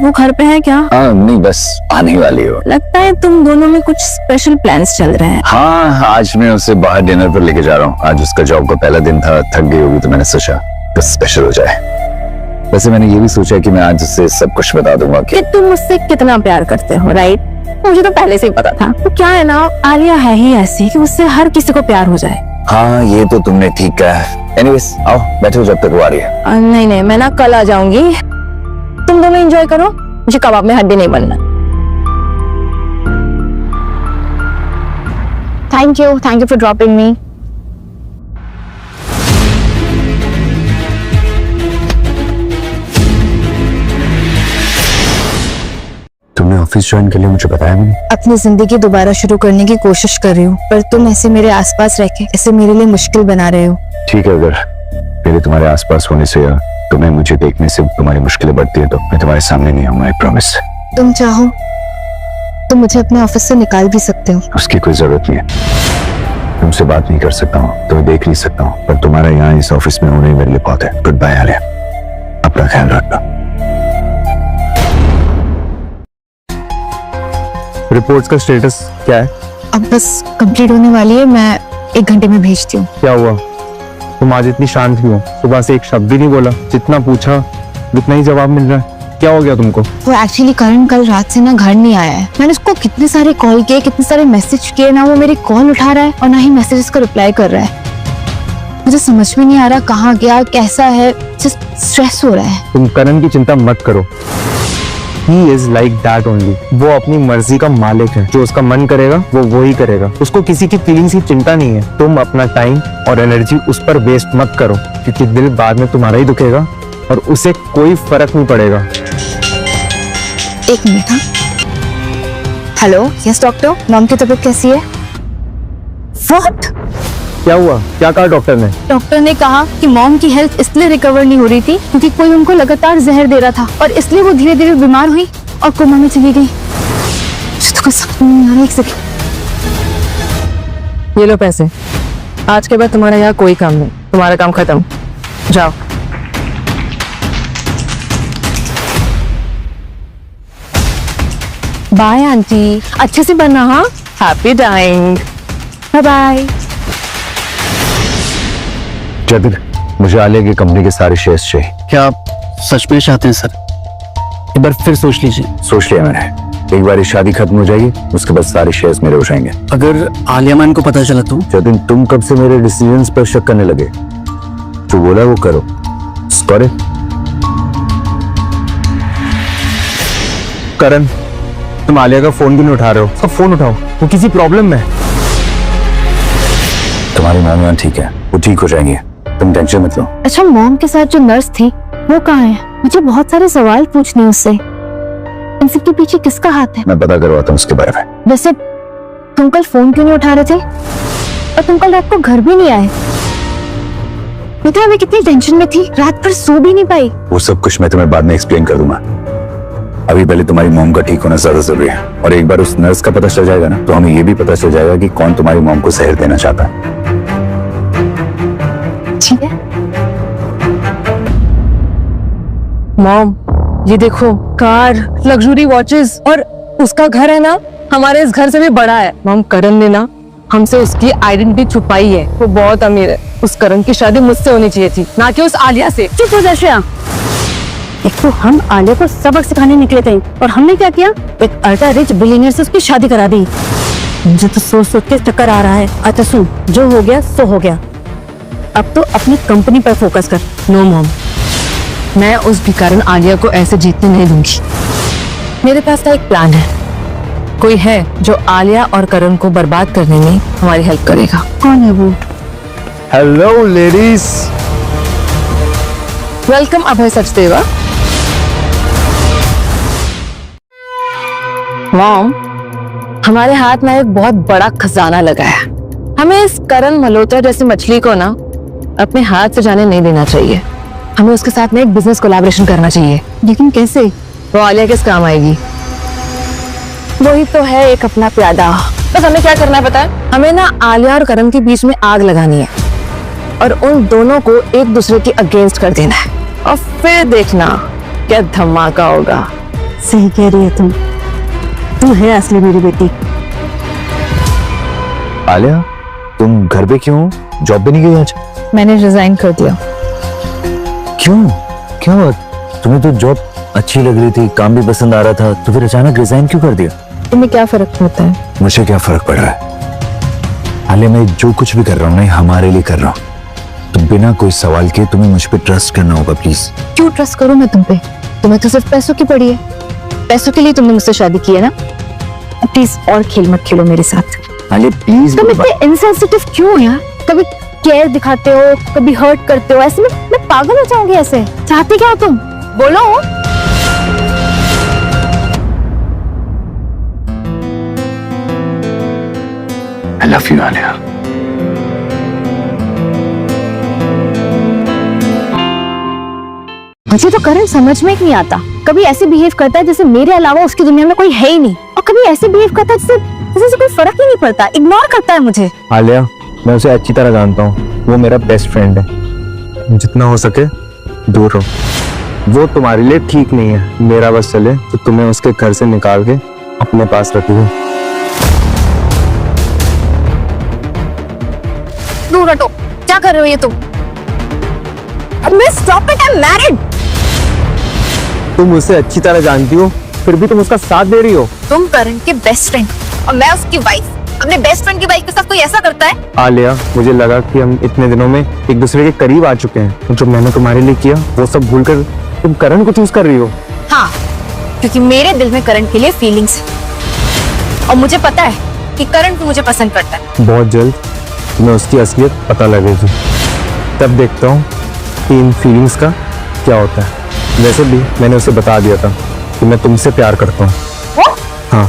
वो घर पे है क्या? हाँ नहीं, बस आने वाली हो। लगता है तुम दोनों में कुछ स्पेशल प्लान्स चल रहे हैं। हाँ, आज मैं उसे बाहर डिनर पर लेके जा रहा हूँ। आज उसका जॉब का पहला दिन था, थक गई होगी, तो मैंने सोचा कुछ स्पेशल हो जाए। वैसे मैंने ये भी सोचा कि मैं आज उसे सब कुछ बता दूंगा कि तुम मुझसे कितना प्यार करते हो, राइट? मुझे तो पहले से ही पता था। तो क्या है ना, आलिया है ही ऐसी कि उससे हर किसी को प्यार हो जाए। हाँ, ये तो तुमने ठीक कहा। एनीवेज, आओ बैठो जब तक वो आ रही है। नहीं, मैं ना कल आ जाऊंगी। तुम दोनों एंजॉय करो, मुझे कबाब में हड्डी नहीं बनना। Thank you for dropping me. तुमने ऑफिस ज्वाइन के लिए मुझे बताया नहीं? अपनी जिंदगी दोबारा शुरू करने की कोशिश कर रही हूँ, पर तुम ऐसे मेरे आसपास रह के ऐसे मेरे लिए मुश्किल बना रहे हो। ठीक है, अगर मेरे तुम्हारे आसपास होने से या तुम्हें मुझे देखने से तुम्हारी मुश्किलें बढ़ती है तो मैं तुम्हारे सामने नहीं आऊंगा, आई प्रॉमिस। तुम चाहो तो मुझे अपने ऑफिस से निकाल भी सकते हो। उसकी कोई जरूरत नहीं है। तुमसे बात नहीं कर सकता हूँ, तुम्हें देख नहीं सकता हूँ, पर तुम्हारा यहाँ इस ऑफिस में होना ही मेरे लिए बहुत है। गुड बाय आलिया, अपना ख्याल रखना। रिपोर्ट्स का स्टेटस क्या है? अब बस कंप्लीट होने वाली है, मैं 1 घंटे में भेजती हूँ। क्या हुआ? तुम आज इतनी शांत क्यों? सुबह से एक शब्द भी नहीं बोला, जितना पूछा उतना ही जवाब मिल रहा है। क्या हो गया तुमको? वो एक्चुअली करण कल रात से ना घर नहीं आया है। मैंने उसको कितने सारे कॉल किए, कितने सारे मैसेज किए, ना वो मेरी कॉल उठा रहा है और ना ही मैसेजेस का रिप्लाई कर रहा है। मुझे समझ में नहीं आ रहा कहाँ गया, कैसा है, जस्ट स्ट्रेस हो रहा है। तुम करण की चिंता मत करो। He is like that only. वो अपनी मर्जी का मालिक है, जो उसका मन करेगा वो ही करेगा। उसको किसी की फीलिंग्स की चिंता नहीं है। तुम अपना टाइम और एनर्जी उस पर वेस्ट मत करो, क्योंकि दिल बाद में तुम्हारा ही दुखेगा और उसे कोई फर्क नहीं पड़ेगा। 1 मिनट। हाँ, हेलो, यस डॉक्टर, मॉम की तबीयत कैसी है? What? क्या हुआ? क्या कहा डॉक्टर ने? डॉक्टर ने कहा कि मॉम की हेल्थ इसलिए रिकवर नहीं हो रही थी क्योंकि कोई उनको लगातार जहर दे रहा था और इसलिए वो धीरे धीरे बीमार हुई और कोमा में चली गई। मुझे तो कुछ समझ नहीं आ रहा। 1 सेकंड। ये लो पैसे। आज के बाद तुम्हारा यहाँ कोई काम नहीं, तुम्हारा काम खत्म। जाओ। बाय आंटी, अच्छे से बनना। हाँ, happy dying. Bye bye. Jatin, मुझे आलिया की कंपनी के सारे शेयर्स चाहिए। क्या आप सच में चाहते हैं सर? एक बार फिर सोच लीजिए। सोच लिया मैंने। एक बार ये शादी खत्म हो जाएगी, उसके बाद सारे शेयर्स मेरे हो जाएंगे। अगर आलिया मैन को पता चला तो? जतिन, तुम कब से मेरे डिसीजंस पर शक करने लगे? जो बोला वो करो। करे। करण, तुम आलिया का फोन क्यों नहीं उठा रहे हो? उसका फोन उठाओ, वो किसी प्रॉब्लम में है। तुम्हारी मॉम ठीक है, वो ठीक हो जाएंगी, तुम टेंशन मत लो। अच्छा, मॉम के साथ जो नर्स थी वो कहाँ है? मुझे बहुत सारे सवाल पूछने उससे। इन सब के पीछे किसका हाथ है? मैं पता करवाता हूँ उसके बारे में। वैसे तुम कल फोन क्यों नहीं उठा रहे थे? और तुम कल रात को घर भी नहीं आए। मैं तो कितनी टेंशन में थी, रात भर सो भी नहीं पाई। वो सब कुछ मैं तुम्हें बाद में एक्सप्लेन कर दूंगा। अभी पहले तुम्हारी मॉम का ठीक होना ज्यादा जरूरी है, और एक बार उस नर्स का पता चल जाएगा ना, तो हमें ये भी पता चल जाएगा कि कौन तुम्हारी मॉम को जहर देना चाहता है। ठीक है। मॉम, ये देखो, कार, लग्जरी वॉचेस, और उसका घर है ना, हमारे इस घर से भी बड़ा है। मॉम, करण ने ना हमसे उसकी आइडेंटिटी छुपाई है। वो बहुत अमीर है। उस करण की शादी मुझसे होनी चाहिए थी, ना कि उस आलिया से। चुप हो जा श्रेया। एक तो हम आलिया को सबक सिखाने निकले थे, और हमने क्या किया? एक अल्ट्रा रिच बिलियनियर से उसकी शादी करा दी। मुझे तो सोच सोच के चक्कर आ रहा है। अच्छा सुन, जो हो गया सो हो गया। अब तो अपनी कंपनी पर फोकस कर। नो मॉम, मैं उस भिखारन आलिया को ऐसे जीतने नहीं दूंगी। मेरे पास एक प्लान है। कोई है जो आलिया और करण को बर्बाद करने में हमारी हेल्प करेगा। कौन है वो? Hello ladies. वेलकम अभय सचदेवा। मॉम, हमारे हाथ में एक बहुत बड़ा खजाना लगा है। हमें इस करण मल्होत्रा जैसी मछली को ना अपने हाथ से जाने नहीं देना चाहिए। हमें उसके साथ में एक बिजनेस कोलैबोरेशन करना चाहिए। लेकिन कैसे? वो आलिया किस काम आएगी? वही तो है, एक अपना प्यादा। बस हमें क्या करना है पता है? हमें ना आलिया और करण के बीच में आग लगानी है, और उन दोनों को एक दूसरे के अगेंस्ट कर देना है, और फिर देखना क्या धमाका होगा। सही कह रही है तुम है असली मेरी बेटी। आलिया, तुम घर पे क्यों हो? जॉब भी नहीं गई आज? मैंने रिजाइन कर दिया। क्यों? क्या हुआ? तुम्हें तो जॉब अच्छी लग रही थी, काम भी पसंद आ रहा था, तो फिर अचानक रिजाइन क्यों कर दिया? तुम्हें क्या फर्क पड़ता है? मुझे क्या फर्क पड़ रहा है? आलिया, मैं जो कुछ भी कर रहा हूँ ना, हमारे लिए कर रहा हूँ। तो बिना कोई सवाल के तुम्हें मुझ पे ट्रस्ट करना होगा, प्लीज। क्यों ट्रस्ट करूं मैं तुम पे? तुम्हें तो सिर्फ पैसों की पड़ी है। पैसों के लिए तुमने मुझसे शादी की है ना? प्लीज और खेल मत खेलो मेरे साथ। आलिया प्लीज। तुम इतने इनसेंसिटिव क्यों हो यार? कभी केयर दिखाते हो, कभी हर्ट करते हो। ऐसे में मैं पागल हो जाऊंगी। ऐसे चाहते क्या हो तुम? बोलो। I love you, Alia. मुझे तो करण समझ में ही नहीं आता। कभी ऐसे बिहेव करता है जैसे मेरे अलावा उसकी दुनिया में कोई है ही नहीं, और कभी ऐसे बिहेव करता है जैसे कोई फर्क ही नहीं पड़ता। इग्नोर करता है मुझे। आलिया, मैं उसे अच्छी तरह जानता हूँ। वो मेरा बेस्ट फ्रेंड है। जितना हो सके दूर रहो। वो तुम्हारे लिए ठीक नहीं है। मेरा बस चले तो तुम्हें उसके घर से निकाल के अपने पास रखी हूँ। दूर हटो। क्या कर रहे हो ये तुम? Stop it, I am married. तुम उसे अच्छी तरह जानती हो, फिर भी तुम उसका साथ दे रही हो। तुम करण के बेस्ट फ्रेंड और मैं उसकी वाइफ। अपने बेस्ट फ्रेंड की वाइफ के साथ कोई ऐसा करता है? आलिया, मुझे लगा कि हम इतने दिनों में एक दूसरे के करीब आ चुके हैं। जो मैंने तुम्हारे लिए किया वो सब भूलकर तुम करण को चूज कर रही हो। हाँ, क्योंकि मेरे दिल में करण के लिए फीलिंग्स है, और मुझे पता है कि करण भी मुझे पसंद करता है। बहुत जल्द तुम्हें उसकी असलियत पता लगेगी। तब देखता हूँ कि इन फीलिंग्स का क्या होता है। वैसे भी मैंने उसे बता दिया था कि मैं तुमसे प्यार करता हूँ। हाँ,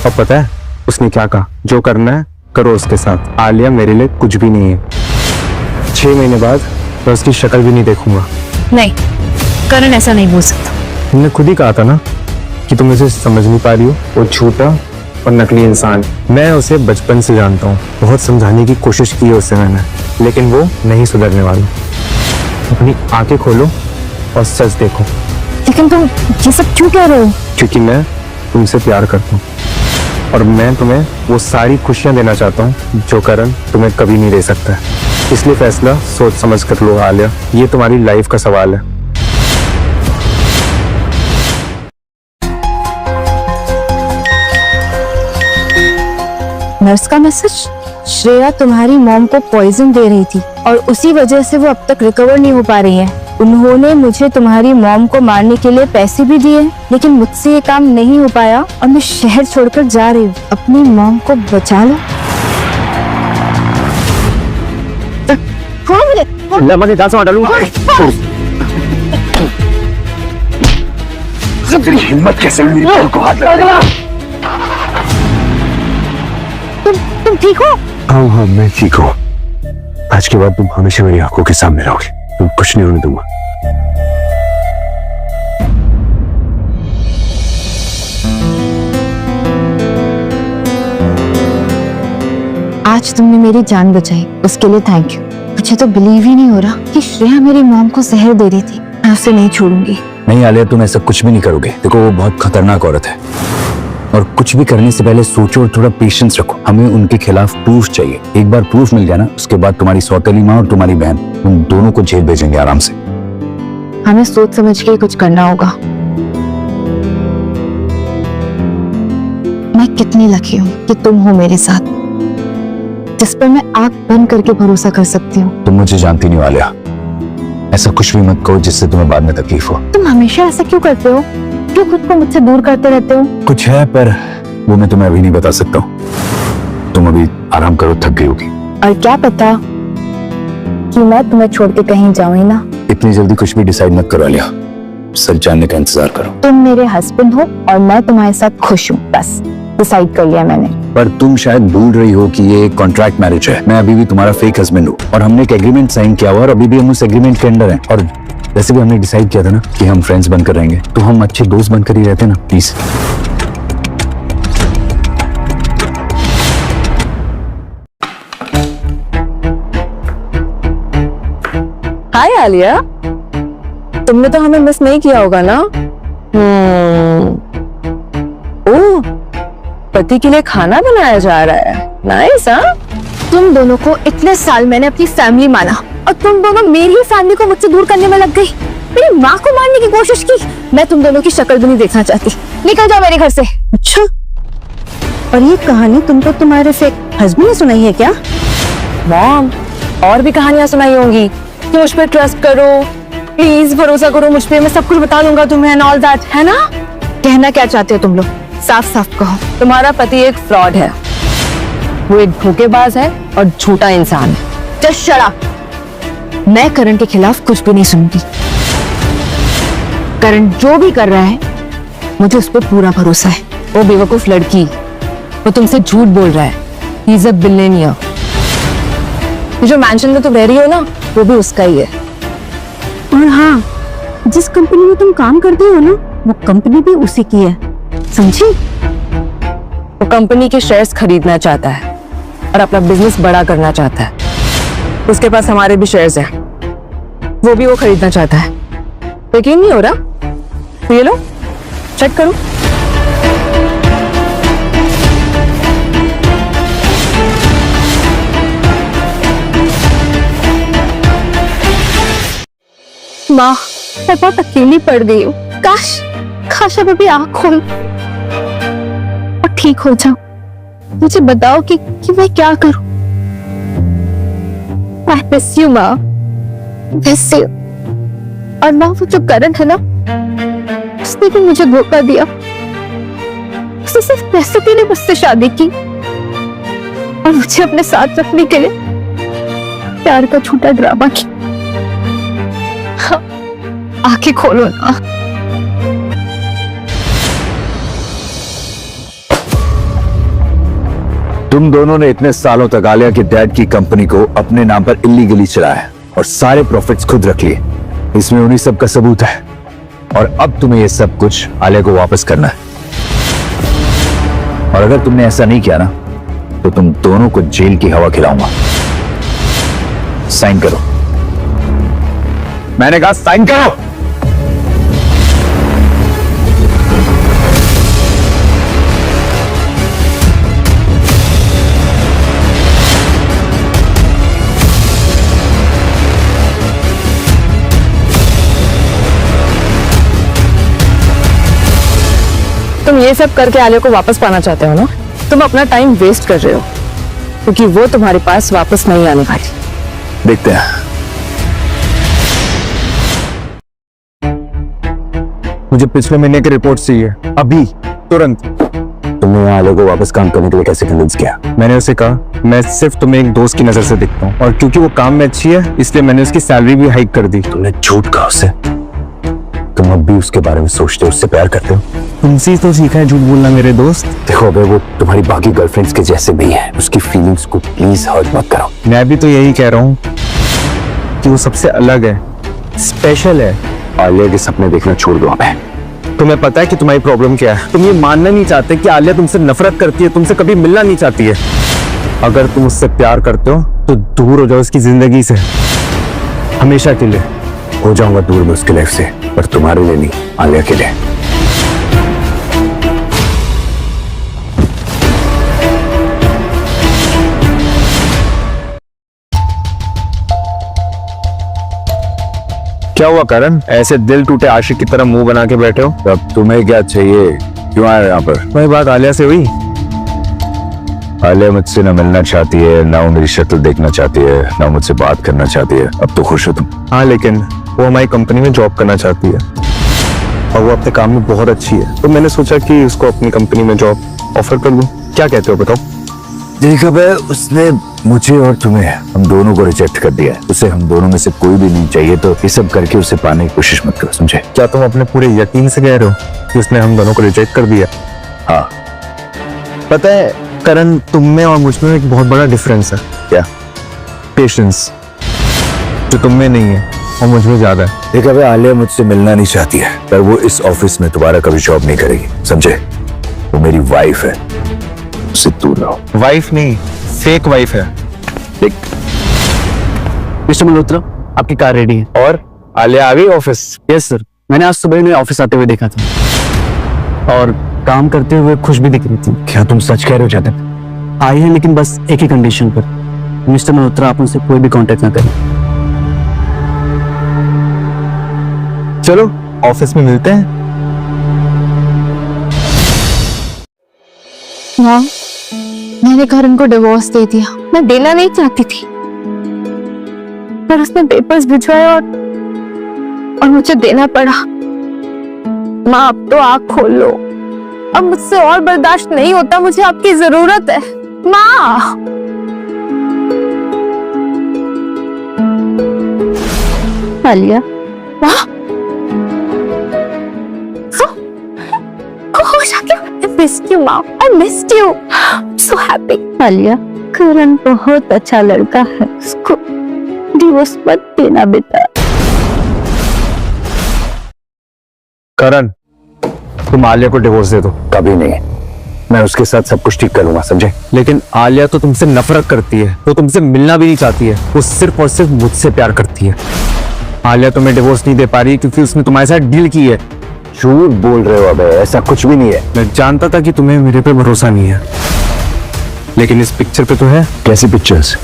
और पता है उसने क्या कहा? जो करना है करो उसके साथ। आलिया मेरे लिए कुछ भी नहीं है। 6 महीने बाद मैं उसकी शक्ल भी नहीं देखूंगा। नहीं, करण ऐसा नहीं बोल सकता। तुमने खुद ही कहा था ना कि तुम उसे समझ नहीं पा रही हो। वो झूठा और नकली इंसान। मैं उसे बचपन से जानता हूँ। बहुत समझाने की कोशिश की है उसे मैंने, लेकिन वो नहीं सुधरने वाली। अपनी आंखें खोलो और सच देखो। लेकिन तुम ये सब क्यों कह रहे हो? क्योंकि मैं तुमसे प्यार करता हूँ, और मैं तुम्हें वो सारी खुशियाँ देना चाहता हूँ जो करण तुम्हें कभी नहीं दे सकता है। इसलिए फैसला सोच समझ कर लो आलिया। ये तुम्हारी लाइफ का सवाल है। नर्स का मैसेज। श्रेया तुम्हारी मॉम को पॉइजन दे रही थी, और उसी वजह से वो अब तक रिकवर नहीं हो पा रही है। उन्होंने मुझे तुम्हारी मॉम को मारने के लिए पैसे भी दिए, लेकिन मुझसे ये काम नहीं हो पाया, और मैं शहर छोड़कर जा रही हूँ। अपनी मॉम को बचा लो। मैं डालूंगा। तेरी हिम्मत कैसे हुई मेरी बहन को हाथ लगाने की? तुम ठीक हो? हाँ हाँ मैं ठीक हूँ। आज के बाद तुम हमेशा मेरी आंखों के सामने रहोगे, तुम कुछ नहीं होने दूंगा। आज तुमने मेरी जान बचाई, उसके लिए थैंक यू। मुझे तो बिलीव ही नहीं हो रहा कि श्रेया मेरी मॉम को जहर दे रही थी। मैं उसे नहीं छोड़ूंगी। नहीं आलिया, तुम ऐसा कुछ भी नहीं करोगे। देखो वो बहुत खतरनाक औरत है और कुछ भी करने से पहले सोचो और थोड़ा पेशेंस रखो। हमें उनके खिलाफ प्रूफ चाहिए। एक बार प्रूफ मिल गया ना, उसके बाद तुम्हारी सौतेली माँ और तुम्हारी बहन उन दोनों को जेल भेजेंगे आराम से। हमें सोच समझ के कुछ करना होगा। मैं कितनी लकी हूँ कि तुम हो मेरे साथ, जिस पर मैं आंख बंद करके भरोसा कर सकती हूँ। तुम मुझे जानती नहीं आलिया, ऐसा कुछ भी मत कहो जिससे तुम्हें बाद में तकलीफ हो। तुम हमेशा ऐसा क्यों करते हो? क्यों खुद को मुझसे दूर करते रहते हो? कुछ है पर वो मैं तुम्हें अभी नहीं बता सकता हूँ। तुम अभी आराम करो, थक गई होगी। और क्या पता कि मैं तुम्हें छोड़ के कहीं जाऊं ही ना। इतनी जल्दी कुछ भी डिसाइड मत करो आलिया, सच जानने का इंतजार करो। तुम मेरे हस्बैंड हो और मैं तुम्हारे साथ खुश हूँ, बस डिसाइड कर लिया मैंने। पर तुम शायद भूल रही हो कि ये एक कॉन्ट्रैक्ट मैरिज है। मैं अभी भी तुम्हारा फेक हस्बैंड हूँ और हमने एक एग्रीमेंट साइन किया हुआ और अभी भी हम उस एग्रीमेंट के अंडर हैं। और वैसे भी हमने डिसाइड किया था ना कि हम फ्रेंड्स बनकर रहेंगे, तो हम अच्छे दोस्त बनकर ही रहते ना, प्लीज। हाय आलिया, तुमने तो हमें मिस नहीं किया होगा ना? ओह, पति के लिए खाना बनाया जा रहा है। नाइस। हाँ, तुम दोनों को इतने साल मैंने अपनी फैमिली माना और तुम दोनों मेरी ही फैमिली को मुझसे दूर करने में लग गई। मेरी माँ को मारने की कोशिश की। मैं तुम दोनों की शक्ल भी नहीं देखना चाहती। निकल जाओ मेरे घर से। अच्छा, और ये कहानी तुमको तुम्हारे फेक हस्बैंड ने सुनाई है क्या? मॉम, और भी कहानियां सुनाई होंगी कि मुझ पर ट्रस्ट करो, प्लीज भरोसा करो मुझ पे, मैं सब कुछ बता दूंगा तुम्हें एंड ऑल दैट, है ना? कहना क्या चाहते हो तुम लोग? साफ साफ कहो। तुम्हारा पति एक फ्रॉड है, वो एक धोखेबाज है और झूठा इंसान है। Just shut up. मैं करण के खिलाफ कुछ भी नहीं सुनूंगी। करण जो भी कर रहा है मुझे उस पर पूरा भरोसा है। वो बेवकूफ लड़की, वो तुमसे झूठ बोल रहा है। He is a billionaire. ये जो मैंशन में तुम रह रही हो ना, वो भी उसका ही है। और हाँ, जिस कंपनी में तुम काम करते हो ना, वो कंपनी भी उसी की है, समझी? वो कंपनी के शेयर्स खरीदना चाहता है और अपना बिजनेस बड़ा करना चाहता है। उसके पास हमारे भी शेयर्स हैं, वो भी वो खरीदना चाहता है। यकीन नहीं हो रहा? तो ये लो, चेक करो। माँ, मैं बहुत अकेली पड़ गई हूँ। काश अब अभी आँख खोल और ठीक हो जाऊं। मुझे बताओ कि मैं क्या करूं। I miss you, माँ। Miss you. और माँ, वो जो करण है ना, उसने भी मुझे धोखा दिया। उसने सिर्फ पैसे के लिए मुझसे शादी की और मुझे अपने साथ रखने के लिए प्यार का झूठा ड्रामा किया। आंखें खोलो ना। तुम दोनों ने इतने सालों तक आलिया के डैड की कंपनी को अपने नाम पर इलीगली चलाया और सारे प्रॉफिट्स खुद रख लिए। इसमें उन्हीं सब का सबूत है और अब तुम्हें ये सब कुछ आलिया को वापस करना है। और अगर तुमने ऐसा नहीं किया ना, तो तुम दोनों को जेल की हवा खिलाऊंगा। साइन करो। मैंने कहा साइन करो। तुम ये सब करके आलिया को वापस पाना चाहते हो ना? तुम अपना टाइम वेस्ट कर रहे हो, क्योंकि वो तुम्हारे पास वापस नहीं आने वाली। देखते हैं। मुझे पिछले महीने की रिपोर्ट चाहिए, अभी, तुरंत। तुमने आलिया को वापस काम करने के लिए कैसे कन्विंस किया? मैंने उसे कहा मैं सिर्फ तुम्हें एक दोस्त की नजर से दिखता हूँ और क्योंकि वो काम में अच्छी है इसलिए मैंने उसकी सैलरी भी हाइक कर दी। तुमने झूठ कहा उसे, तुम अब भी उसके बारे में सोचते हो, उससे प्यार करते हो? तुमसे ही तो सीखा है झूठ बोलना मेरे दोस्त। देखो अबे, वो तुम्हारी बाकी गर्लफ्रेंड्स के जैसे नहीं है। उसकी फीलिंग्स को प्लीज हर्ट मत करो। मैं भी तो यही कह रहा हूँ कि वो सबसे अलग है, स्पेशल है। आलिया के सपने देखना छोड़ दो हमें। तुम्हें पता है कि तुम्हारी प्रॉब्लम क्या है? तुम ये मानना नहीं चाहते कि आलिया तुमसे नफरत करती है, तुमसे कभी मिलना नहीं चाहती है। अगर तुम उससे प्यार करते हो तो दूर हो जाओ उसकी जिंदगी से, हमेशा के लिए। हो जाऊंगा दूर मैं उसकी लाइफ से, पर तुम्हारे लिए नहीं, आलिया के लिए। क्या हुआ करण, ऐसे दिल टूटे आशिक की तरह मुंह बना के बैठे हो? अब तुम्हें क्या चाहिए, क्यों आए यहाँ पर? वही बात आलिया से हुई? आलिया मुझसे ना मिलना चाहती है, ना वो मेरी शक्ल देखना चाहती है, ना मुझसे बात करना चाहती है। अब तो खुश हो तुम? हाँ, लेकिन वो हमारी कंपनी में जॉब करना चाहती है और वो अपने काम में बहुत अच्छी है, तो मैंने सोचा कि उसको अपनी कंपनी में जॉब ऑफर कर दूं। क्या कहते हो बताओ? देखा भाई, उसने मुझे और तुम्हें, हम दोनों को रिजेक्ट कर दिया है। उसे हम दोनों में से कोई भी नहीं चाहिए, तो ये सब करके उसे पाने की कोशिश मत करो, समझे? क्या तुम अपने पूरे यकीन से कह रहे हो कि उसने हम दोनों को रिजेक्ट कर दिया? हाँ। पता है करण, तुम में और मुझ में एक बहुत बड़ा डिफरेंस है। क्या? पेशेंस, जो तुम में नहीं है और मुझ में ज्यादा है। देखा भाई, आलिया मुझसे मिलना नहीं चाहती है, पर वो इस ऑफिस में दोबारा कभी जॉब नहीं करेगी, समझे? वो मेरी वाइफ है, उससे दूर रहो। वाइफ नहीं, फेक वाइफ है। मिस्टर मल्होत्रा, आपकी कार रेडी है। और आलिया आ गई ऑफिस? यस सर, मैंने आज सुबह इन्हें ऑफिस आते हुए देखा था और काम करते हुए खुश भी दिख रही थी। क्या तुम सच कह रहे हो जादव? आई है, लेकिन बस एक ही कंडीशन पर। मिस्टर मल्होत्रा, आप उनसे कोई भी कांटेक्ट ना करें। चलो ऑफिस में मिलते हैं। माँ, मैंने करण को डिवोर्स दे दिया। मैं देना नहीं चाहती थी, पर उसने पेपर्स भिजवाए और मुझे देना पड़ा। माँ, अब तो आँख खोल लो। अब मुझसे और बर्दाश्त नहीं होता, मुझे आपकी जरूरत है। माँ, आलिया, माँ, I missed you, Mom. I missed you. I'm so happy. Alia, करण बहुत अच्छा लड़का है, उसको डिवोर्स मत देना बेटा। करण, तुम आलिया को डिवोर्स दे दो। कभी नहीं, मैं उसके साथ सब कुछ ठीक कर लूंगा, समझे? लेकिन आलिया तो तुमसे नफरत करती है, वो तुमसे मिलना भी नहीं चाहती है, वो सिर्फ और सिर्फ मुझसे प्यार करती है। आलिया तुम्हें डिवोर्स नहीं दे पा रही क्योंकि उसने तुम्हारे साथ डील की है। झूठ बोल रहे हो अबे, ऐसा कुछ भी नहीं है। मैं जानता था कि तुम्हें मेरे पे भरोसा नहीं है, लेकिन इस पिक्चर पे तो है। कैसी पिक्चर्स?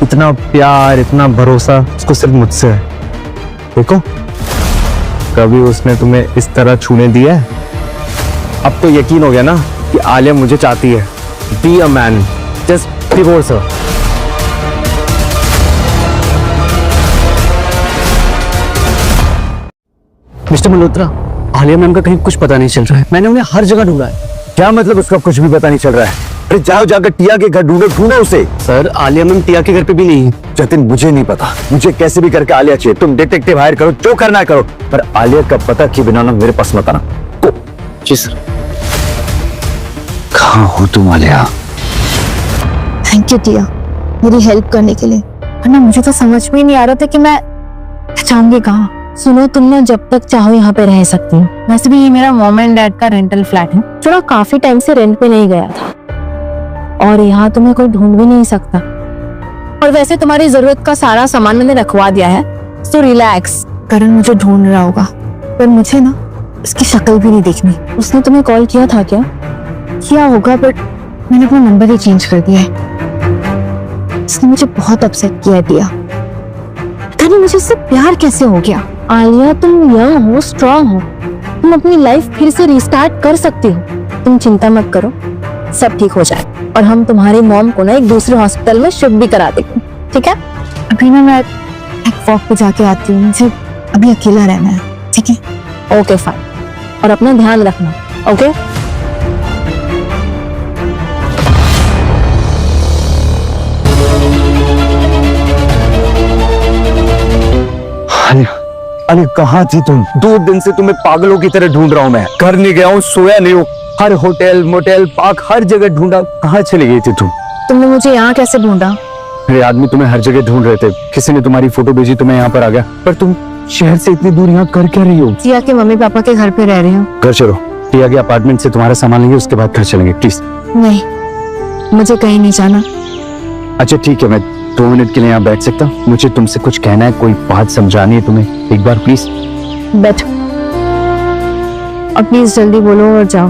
इतना प्यार, इतना भरोसा उसको सिर्फ मुझसे है। देखो, कभी उसने तुम्हें इस तरह छूने दिया है? अब तो यकीन हो गया ना कि आलिया मुझे चाहती है। Be a man, just divorce her. Mister Malhotra, Alia ma'am का कहीं कुछ पता नहीं चल रहा है। मैंने उन्हें हर जगह ढूंढा है। क्या मतलब उसका कुछ भी पता नहीं चल रहा है? अरे जाओ, जाकर टिया के घर ढूंढो, ढूंढो उसे। सर, आलिया मैम टिया के घर पे भी नहीं है। जतिन, मुझे नहीं पता, मुझे कैसे भी करके आलिया चाहिए। तुम डिटेक्टिव हायर करो, जो करना करो, पर आलिया का पता किए बिना ना मेरे पास मत आना। जी सर। कहाँ हो तुम आलिया? थैंक यू टिया, मेरी हेल्प करने के लिए। वरना मुझे तो समझ में ही नहीं आ रहा था कि मैं जाऊंगी कहाँ। सुनो, तुम ना जब तक चाहो यहाँ पे रह सकती हो। वैसे भी ये मेरा मॉम एंड डैड का रेंटल फ्लैट है, जो ना काफी टाइम से रेंट पे नहीं गया था, और यहाँ तुम्हें कोई ढूंढ भी नहीं सकता। और वैसे तुम्हारी जरूरत का सारा सामान मैंने रखवा दिया है, सो रिलैक्स। करण मुझे ढूंढ रहा होगा, पर मुझे ना उसकी शक्ल भी नहीं देखनी। उसने तुम्हें कॉल किया था क्या? किया होगा, बट मैंने अपना नंबर ही चेंज कर दिया है। उसने मुझे बहुत अपसेट किया दिया। पता नहीं मुझे उससे प्यार कैसे हो गया। आलिया, तुम यंग हो, स्ट्रांग हो, तुम अपनी लाइफ फिर से रिस्टार्ट कर सकती हो। तुम चिंता मत करो, सब ठीक हो जाए, और हम तुम्हारी मॉम को ना एक दूसरे हॉस्पिटल में शिफ्ट भी करा देंगे, ठीक है? अभी ना मैं एक वॉक पे जाके आती हूँ, मुझे अभी अकेला रहना है, ठीक है? ओके फाइन, और अपना ध्यान रखना, ओके? अरे कहाँ थी तुम? 2 दिन से तुम्हें पागलों की तरह ढूंढ रहा हूँ मैं। घर नहीं गया हूँ, सोया नहीं हूँ, हर होटल मोटेल पार्क हर जगह ढूंढा। कहाँ चली गई थी तुम? तुमने मुझे यहाँ कैसे ढूंढा? मेरे आदमी तुम्हें हर जगह ढूंढ रहे थे, किसी ने तुम्हारी फोटो भेजी तो मैं यहाँ पर आ गया। पर तुम शहर से इतनी दूर यहाँ कर क्या रही हो? जिया के मम्मी पापा के घर पे रह रही हूँ। घर चलो, टिया के अपार्टमेंट से तुम्हारा सामान लेंगे, उसके बाद घर चलेंगे प्लीज। नहीं, मुझे कहीं नहीं जाना। अच्छा ठीक है, मैं 2 मिनट के लिए यहाँ बैठ सकता हूँ? मुझे तुमसे कुछ कहना है, कोई बात समझानी है तुम्हें, एक बार प्लीज। बैठो और प्लीज जल्दी बोलो और जाओ।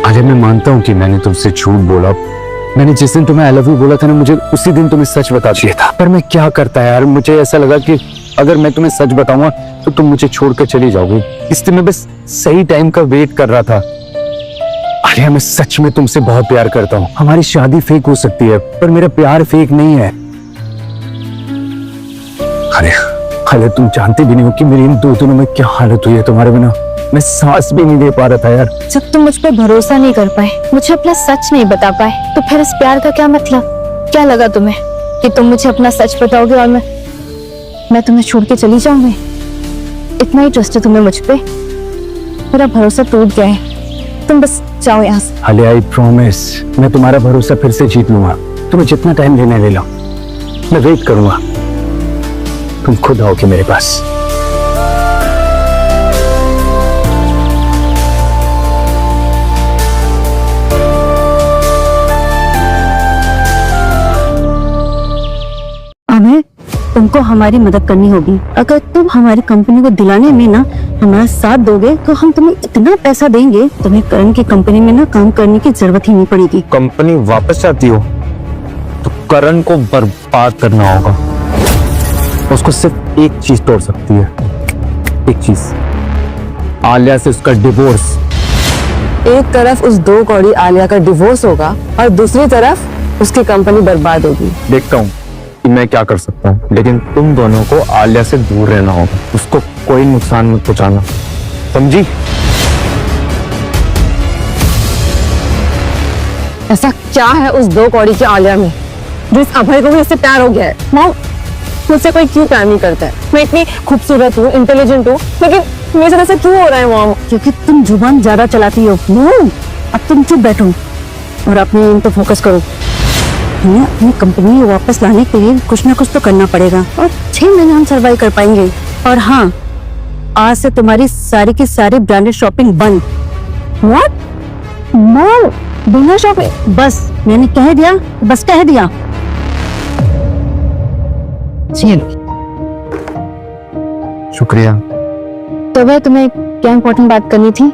अरे मैं मानता हूँ कि मैंने तुमसे झूठ बोला। मैंने जिस दिन तुम्हें आई लव यू बोला था ना, मुझे उसी दिन तुम्हें सच बता दिया था। पर मैं क्या करता यार, मुझे ऐसा लगा कि अगर मैं तुम्हें सच बताऊंगा तो तुम मुझे छोड़कर चली जाओगी, इसलिए मैं बस सही टाइम का वेट कर रहा था। अरे मैं सच में तुमसे बहुत प्यार करता हूँ। हमारी शादी फेक हो सकती है पर मेरा प्यार फेक नहीं है। अरे अरे तुम जानते भी नहीं हो कि मेरी इन 2 दिनों में क्या हालत हुई है तुम्हारे बिना। मैं सांस भी नहीं दे पा रहा था यार। जब तुम मुझ पर भरोसा नहीं कर पाए, मुझे अपना सच नहीं बता पाए, तो फिर इस प्यार का क्या मतलब? क्या लगा तुम्हें कि तुम मुझे अपना सच बताओगे और मैं तुम्हें छोड़ के चली जाऊंगी? इतना ही ट्रस्ट है तुम्हें मुझ पे? मेरा भरोसा टूट गया है, तुम बस जाओ यहाँ से। अले आई प्रॉमिस, मैं तुम्हारा भरोसा फिर से जीत लूंगा। तुम्हें जितना टाइम लेना है ले लो, मैं वेट करूंगा। तुम खुद आओगे मेरे पास। अभय, तुमको हमारी मदद करनी होगी। अगर तुम हमारी कंपनी को दिलाने में ना हमारा साथ दोगे तो हम तुम्हें इतना पैसा देंगे, तुम्हें करण की कंपनी में ना काम करने की जरूरत ही नहीं पड़ेगी। कंपनी वापस चाहती हो तो करण को बर्बाद करना होगा। उसको सिर्फ एक चीज तोड़ सकती है, एक चीज, आलिया से उसका डिवोर्स। एक तरफ उस 2 कौड़ी आलिया का डिवोर्स होगा और दूसरी तरफ उसकी कंपनी बर्बाद होगी। देखता हूँ कि मैं क्या कर सकता हूँ, लेकिन तुम दोनों को आलिया से दूर रहना होगा। उसको कोई नुकसान मत पहुंचाना, समझी? ऐसा क्या है उस 2 कौड़ी की आलिया में जो इस अभय को भी इससे प्यार हो गया है? मॉम, मुझसे कोई क्यों प्यार नहीं करता है? मैं इतनी खूबसूरत हूँ, इंटेलिजेंट हूँ, लेकिन मेरे साथ ऐसा क्यों हो रहा है मॉम? क्योंकि तुम जुबान ज्यादा चलाती हो। अब तुम चुप बैठो और अपने इन पे फोकस करो। हमें अपनी कंपनी वापस लाने के लिए कुछ ना कुछ तो करना पड़ेगा और 6 महीने हम सर्वाइव कर पाएंगे। और हाँ, आज से तुम्हारी सारी की सारी ब्रांडेड शॉपिंग बंद। व्हाट मॉम, बिना शॉपिंग? बस मैंने कह दिया, बस कह दिया। शुक्रिया। तो वह तुम्हें क्या इंपॉर्टेंट बात करनी थी?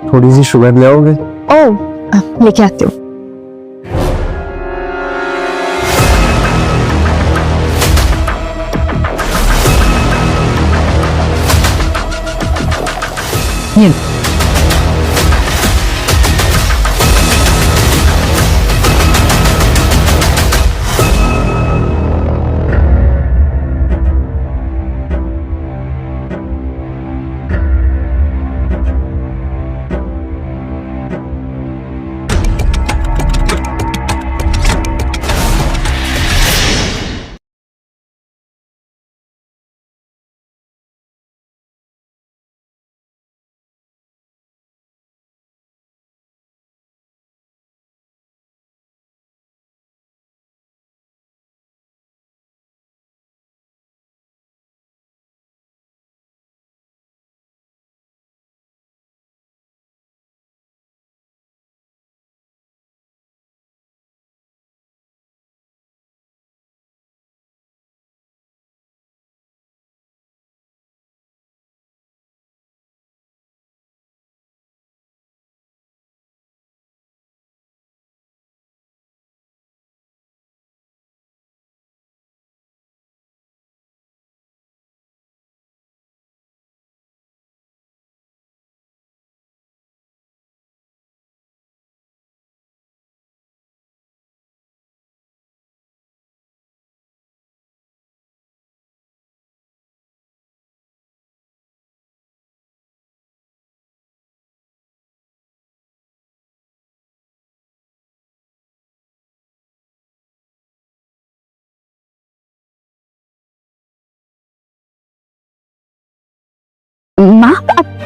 थोड़ी सी शुगर ले आओगे? ओह, लेके आती हूँ।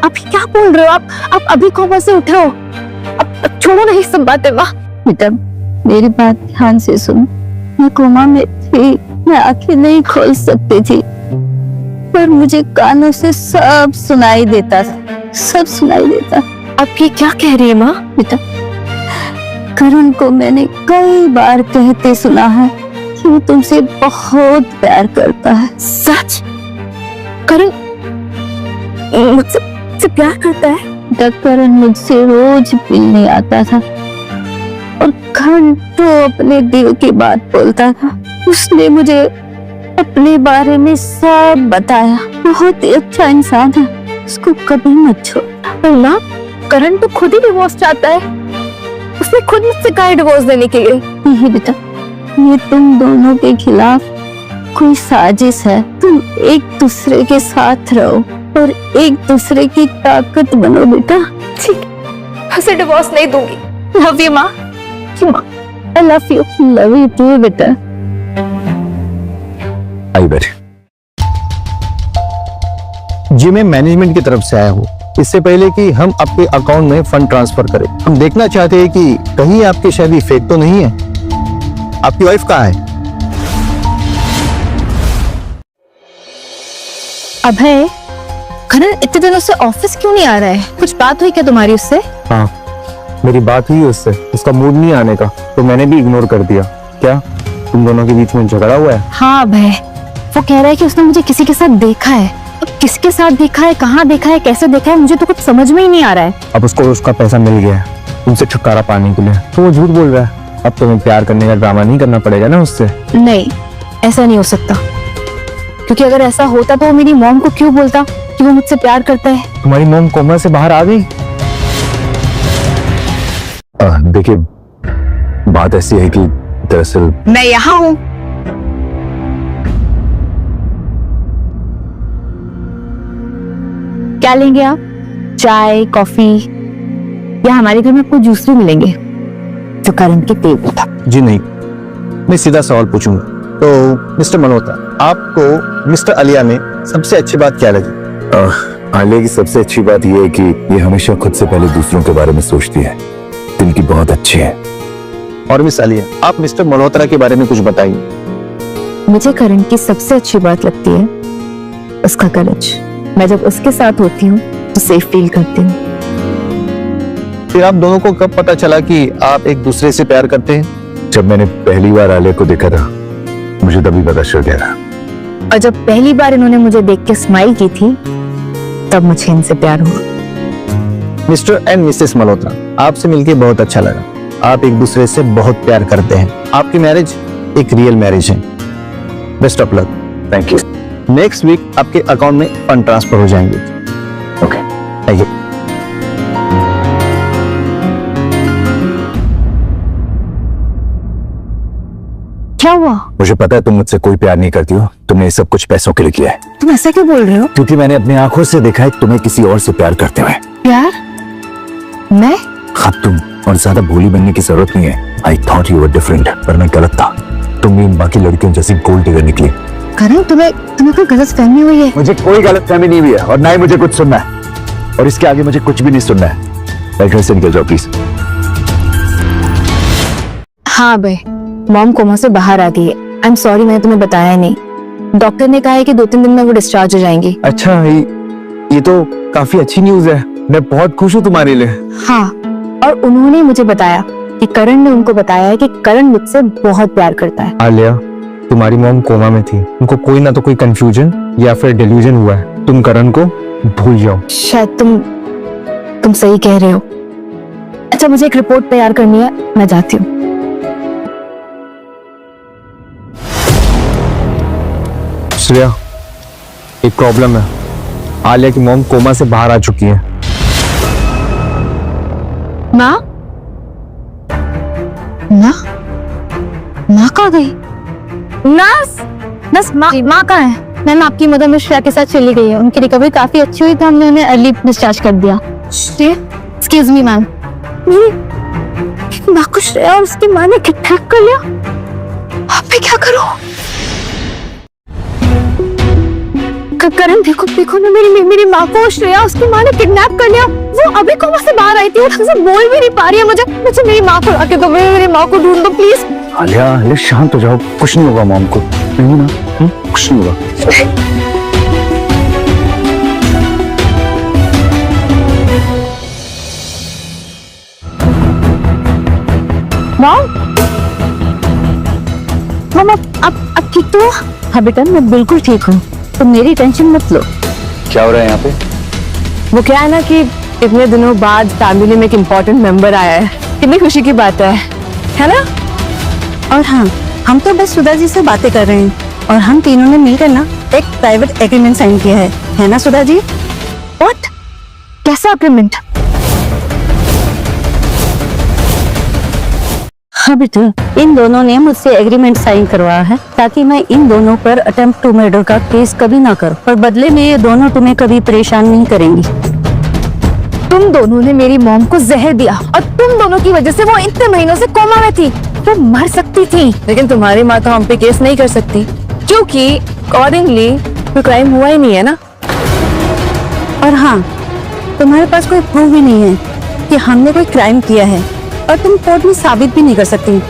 आप क्या बोल रहे हो? आप अभी कोमा से उठे हो? अब छोड़ो नहीं सब बातें। माँ बेटा, मेरी बात ध्यान से सुन। मैं कोमा में थी, मैं आंखें नहीं खोल सकती थी, पर मुझे कानों से सब सुनाई देता था, सब सुनाई देता। आप ये क्या कह रही है माँ? बेटा, करण को मैंने कई बार कहते सुना है कि वो तुमसे बहुत प्यार करता है। सच? करण मुझसे प्यार करता है? बेटा, करण मुझसे रोज मिलने आता था और घंटों अपने दिल की बात बोलता था। उसने मुझे अपने बारे में सब बताया। बहुत ही अच्छा इंसान है, उसको कभी मत छोड़। पर माँ, करण तो खुद ही डिवोर्स चाहता है। उसने खुद मुझसे कहा है डिवोर्स देने के लिए। नहीं बेटा, ये तुम दोनों के खिलाफ कोई साजिश है। तुम एक दूसरे के साथ रहो और एक दूसरे की ताकत बनो बेटा। ठीक, उसे डिवोर्स नहीं दूंगी। लव यू माँ। I love you. Love you too, बेटा। आई बैठे जी। मैं मैनेजमेंट की तरफ से आया हूँ। इससे पहले कि हम आपके अकाउंट में फंड ट्रांसफर करें, हम देखना चाहते हैं कि कहीं आपकी शादी फेक तो नहीं है। आपकी वाइफ कहाँ है? अभय, करण इतने दिनों से ऑफिस क्यों नहीं आ रहा है? कुछ बात हुई क्या तुम्हारी उससे? हाँ, मेरी बात हुई उससे। उसका मूड नहीं आने का, तो मैंने भी इग्नोर कर दिया। क्या तुम दोनों के बीच में झगड़ा हुआ है? हाँ अभय, वो कह रहा है कि उसने मुझे किसी के साथ देखा है। अब किसके साथ देखा है, कहाँ देखा है, कैसे देखा है, मुझे तो कुछ समझ में ही नहीं आ रहा है। अब उसको उसका पैसा मिल गया है तुमसे छुटकारा पाने के लिए, तो वो झूठ बोल रहा है। अब तुम्हें प्यार करने का ड्रामा नहीं करना पड़ेगा ना उससे। नहीं, ऐसा नहीं हो सकता, क्योंकि अगर ऐसा होता तो वो मेरी मॉम को क्यों बोलता कि वो मुझसे प्यार करता है? तुम्हारी मॉम कोमा से बाहर आ गई? देखिए, बात ऐसी है कि दरअसल मैं यहाँ हूँ। क्या लेंगे आप? चाय, कॉफी, या हमारे घर में आपको जूस भी मिलेंगे जो करण के टेबल था। जी नहीं, मैं सीधा सवाल पूछूंगा। तो मिस्टर मल्होत्रा, आपको मिस्टर आलिया में सबसे अच्छी बात क्या लगी? आलिया की सबसे अच्छी बात यह है कि ये हमेशा खुद से पहले दूसरों के बारे में सोचती है। दिल की बहुत अच्छी है। और मिस आलिया, आप मिस्टर मल्होत्रा के बारे में कुछ बताइए। मुझे करण की सबसे अच्छी बात लगती है उसका करेज। मैं जब उसके साथ होती हूँ तो सेफ फील करती हूँ। फिर आप दोनों को कब पता चला कि आप एक दूसरे से प्यार करते हैं? जब मैंने पहली बार आलिया को देखा था, मुझे तभी पता चल गया था। और जब पहली बार इन्होंने मुझे देख के स्माइल की थी, तब मुझे इनसे प्यार हुआ। मिस्टर एंड मिसेस मल्होत्रा, आपसे मिलके बहुत अच्छा लगा। आप एक दूसरे से बहुत प्यार करते हैं। आपकी मैरिज एक रियल मैरिज है। Best of luck. Thank you. Next week आपके अकाउंट में फंड ट्रांसफर हो जाएंगे। Okay, thank you. क्या हुआ? मुझे पता है तुम मुझसे कोई प्यार नहीं करती हो। तुमने ये सब कुछ पैसों के लिए किया है। तुम ऐसा क्यों बोल रहे हो? क्योंकि मैंने अपनी आंखों से देखा है तुम्हें किसी और से प्यार करते हुए। प्यार? मैं? हाँ, तुम। और ज्यादा भोली बनने की जरूरत नहीं है। I thought you were different, पर मैं गलत था। तुम भी बाकी लड़कियों जैसी गोल्ड डिगर निकली। करण, तुम्हें कोई गलतफहमी हुई है? मुझे कोई गलतफहमी नहीं हुई है और ना ही मुझे कुछ सुनना है। और इसके आगे मुझे कुछ भी नहीं सुनना है। घर से निकल जाओ प्लीज। हाँ भाई, मॉम कोमा से बाहर आ गई है। आई एम सॉरी, मैंने तुम्हें बताया नहीं। डॉक्टर ने कहा है कि 2-3 दिन में वो डिस्चार्ज हो जाएंगी। अच्छा, ये तो काफी अच्छी न्यूज है। मैं बहुत खुश हूँ तुम्हारे लिए। हाँ, और उन्होंने मुझे बताया कि करण ने उनको बताया है कि करण मुझसे बहुत प्यार करता है। आलिया, तुम्हारी मॉम कोमा में थी। उनको कोई ना तो कोई कंफ्यूजन या फिर डिल्यूजन हुआ है। तुम करण को भूल जाओ। शायद तुम सही कह रहे हो। अच्छा, मुझे एक रिपोर्ट तैयार करनी है, मैं जाती हूँ। श्रेया, एक प्रॉब्लम है। आलिया की मॉम कोमा से बाहर आ चुकी है। माँ? माँ कहाँ गई? नर्स, माँ कहाँ है? मैम, आपकी मदर मिस श्रेया के साथ चली गई है। उनकी रिकवरी काफी अच्छी हुई तो हमने उन्हें अर्ली डिस्चार्ज कर दिया। Excuse me ma'am. माँ को श्रेया और उसकी माँ ने किडनैप कर लिया। अब मैं क्या करूँ? करण देखो देखो ना, मेरी माँ को श्रेया उसकी माँ ने किडनैप कर लिया। वो अभी कोमा से बाहर आई थी और ढंग से बोल भी नहीं पा रही है। मुझे मेरी माँ को लाके दो, मेरी माँ को ढूंढ दो प्लीज। आलिया शांत हो जाओ, कुछ नहीं होगा मॉम को, नहीं ना, कुछ नहीं होगा। मॉम अब ठीक तो? हाँ बेटा, मैं बिल्कुल ठीक हूँ, तुम मेरी टेंशन मत लो। क्या हो रहा है यहाँ पे? वो क्या है ना कि इतने दिनों बाद फैमिली में एक इम्पोर्टेंट मेंबर आया है, कितनी खुशी की बात है ना? और हाँ, हम तो बस सुधा जी से बातें कर रहे हैं और हम तीनों ने मिलकर ना एक प्राइवेट एग्रीमेंट साइन किया है ना सुधा जी? व्हाट? कैसा एग्रीमेंट? हाँ बेटा, इन दोनों ने मुझसे एग्रीमेंट साइन करवाया है ताकि मैं इन दोनों पर अटेम्प्ट टू मर्डर का केस कभी ना करूं और बदले में ये दोनों तुम्हें कभी परेशान नहीं करेंगी। तुम दोनों ने मेरी मॉम को जहर दिया और तुम दोनों की वजह से वो इतने महीनों से कोमा में थी। वो मर सकती थी। लेकिन तुम्हारी माँ तो हम पे केस नहीं कर सकती क्योंकि अकॉर्डिंगली कोई क्राइम हुआ ही नहीं है ना। और हाँ, तुम्हारे पास कोई प्रूफ भी नहीं है कि हमने कोई क्राइम किया है और तुम कोर्ट में साबित भी नहीं कर सकती।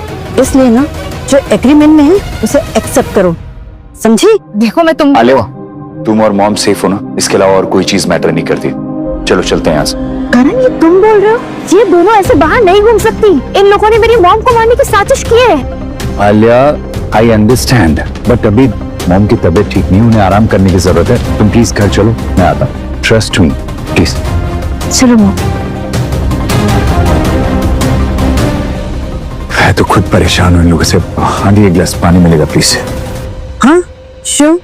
इसलिए ना, जो एग्रीमेंट में है उसे एक्सेप्ट करो, समझी? देखो मैं तुम आलिया, तुम और मॉम सेफ हो ना? इसके अलावा और कोई चीज मैटर नहीं करती। चलो चलते हैं यहाँ से। करण, ये तुम बोल रहे हो? ये दोनों ऐसे बाहर नहीं घूम सकती। इन लोगों ने मेरी मॉम को मारने की साजिश की है। आलिया, आई अंडरस्टैंड, बट अभी मॉम की तबीयत ठीक नहीं, उन्हें आराम करने की जरूरत है। तुम प्लीज घर चलो, मैं आता हूँ। Trust me please. चलो मॉम। मैं तो खुद परेशान हूँ इन लोगों से। आगे एक गिलास पानी मिलेगा प्लीज? हाँ श्योर।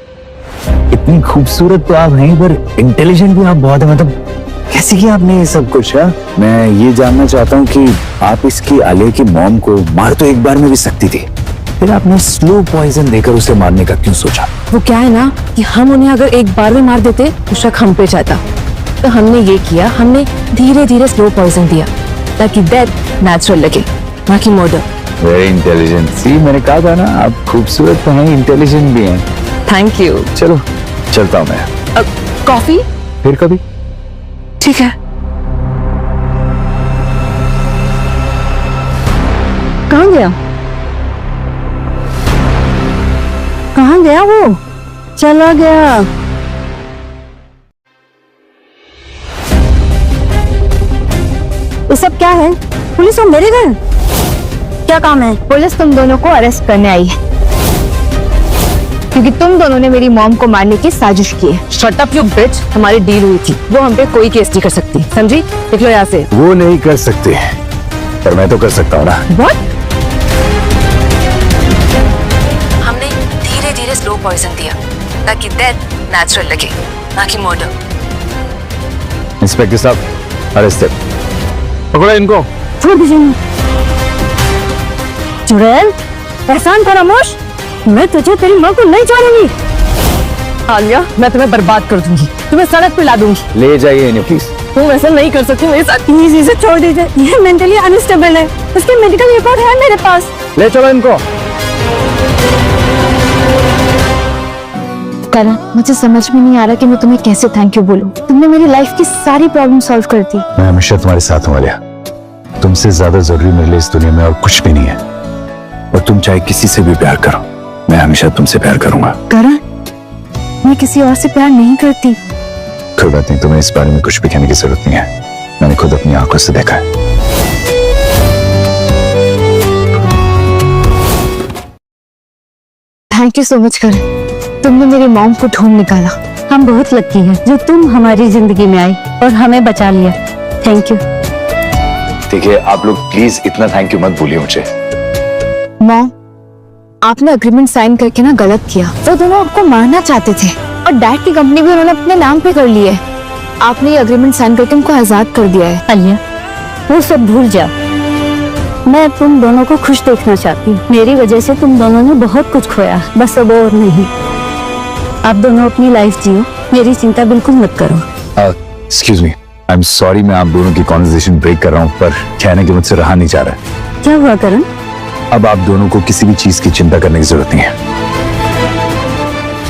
इतनी खूबसूरत तो आप हैं, पर इंटेलिजेंट भी आप बहुत है। मतलब कैसे किया आपने ये सब कुछ? है, मैं ये जानना चाहता हूँ कि आप इसकी आलिया की मॉम को मार तो एक बार में भी सकती थी, फिर आपने स्लो पॉइजन देकर उसे मारने का क्यों सोचा? वो क्या है ना कि हम उन्हें अगर एक बार में मार देते तो शक हम पे जाता, तो हमने ये किया, हमने धीरे धीरे स्लो पॉइजन दिया ताकि डेथ नेचुरल लगे, ना कि मर्डर। Very intelligent. सी, मैंने कहा था ना, आप खूबसूरत तो हैं, इंटेलिजेंट भी हैं। Thank you. चलो चलता हूँ मैं। कॉफी? फिर कभी। ठीक है। कहाँ गया? कहाँ गया वो? चला गया। ये सब क्या है? पुलिस हो मेरे घर? क्या काम है? पुलिस तुम दोनों को अरेस्ट करने आई है क्योंकि तुम दोनों ने मेरी मॉम को मारने की साजिश की है। शट अप यू बिच, हमारी डील हुई थी, वो हम पे कोई केस नहीं कर सकती, समझी? निकलो यहाँ से। वो नहीं कर सकते, पर मैं तो कर सकता हूँ ना। What? हमने धीरे धीरे स्लो पॉइजन दिया ताकि डेथ नेचुरल लगे, ना कि मर्डर। इंस्पेक्टर साहब, अरेस्ट। पकड़ो इनको। छोड़ दीजिए। चुड़ैल, एहसान फरामोश, मैं तुझे तेरी माँ को नहीं छोड़ूंगी। आलिया, मैं तुम्हें बर्बाद कर दूंगी, तुम्हें सड़क पे ला दूंगी। ले जाइए इन्हें प्लीज। तुम ऐसा नहीं कर सकती मेरे साथ। प्लीज इसे छोड़ दीजिए, ये मेंटली अनस्टेबल है, इसके मेडिकल रिपोर्ट है मेरे पास। ले चलो इनको। करण, मुझे समझ में नहीं आ रहा कि मैं तुम्हें कैसे थैंक यू बोलूं। तुमने मेरी लाइफ की सारी प्रॉब्लम सॉल्व कर दी। मैं हमेशा तुम्हारे साथ हूँ आलिया। तुमसे ज्यादा जरूरी मेरे लिए इस दुनिया में और कुछ भी नहीं है। और तुम चाहे किसी से भी प्यार करो, मैं हमेशा तुमसे प्यार करूंगा। करण, मैं किसी और से प्यार नहीं करती। कोई बात नहीं, तुम्हें इस बारे में कुछ भी कहने की जरूरत नहीं है, मैंने खुद अपनी आंखों से देखा है। थैंक यू सो मच करण, तुमने मेरी मॉम को ढूंढ निकाला। हम बहुत लकी हैं जो तुम हमारी जिंदगी में आई और हमें बचा लिया। Thank you. देखिए, आप लोग प्लीज इतना थैंक यू मत बोलिए मुझे। मॉम, आपने एग्रीमेंट साइन करके ना गलत किया। वो दोनों आपको मारना चाहते थे और डैड की कंपनी भी उन्होंने अपने नाम पे कर ली है। आपने ये एग्रीमेंट साइन करके उनको आजाद कर दिया है। आलिया, वो सब भूल जाओ, मैं तुम दोनों को खुश देखना चाहती हूँ। मेरी वजह से तुम दोनों ने बहुत कुछ खोया, बस अब और नहीं। आप दोनों अपनी लाइफ जियो, मेरी चिंता बिल्कुल मत करो। Excuse me, I am sorry, मैं आप दोनों की कॉन्वर्सेशन ब्रेक कर रहा हूँ, पर कहने के मुझसे रहा नहीं जा रहा है। क्या हुआ करण? अब आप दोनों को किसी भी चीज की चिंता करने की जरूरत नहीं है।